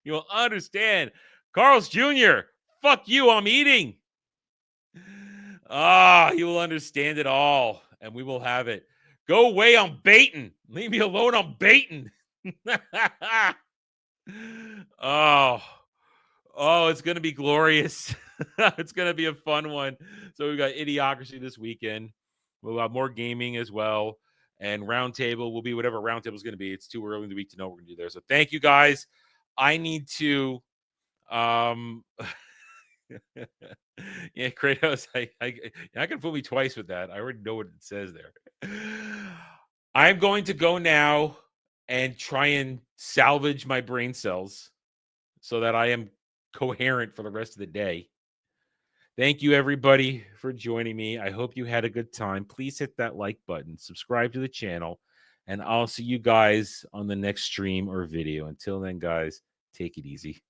You'll understand. Carl's Jr., fuck you. I'm eating. You will understand it all, and we will have it. Go away, I'm baiting. Leave me alone, I'm baiting. Oh, it's going to be glorious. It's going to be a fun one. So we've got Idiocracy this weekend. We'll have more gaming as well. And Roundtable will be whatever Roundtable is going to be. It's too early in the week to know what we're going to do there. So thank you, guys. I need to... Yeah, Kratos, I can fool me twice with that. I already know what it says there. I'm going to go now and try and salvage my brain cells so that I am coherent for the rest of the day. Thank you, everybody, for joining me. I hope you had a good time. Please hit that like button, subscribe to the channel, and I'll see you guys on the next stream or video. Until then, guys, take it easy.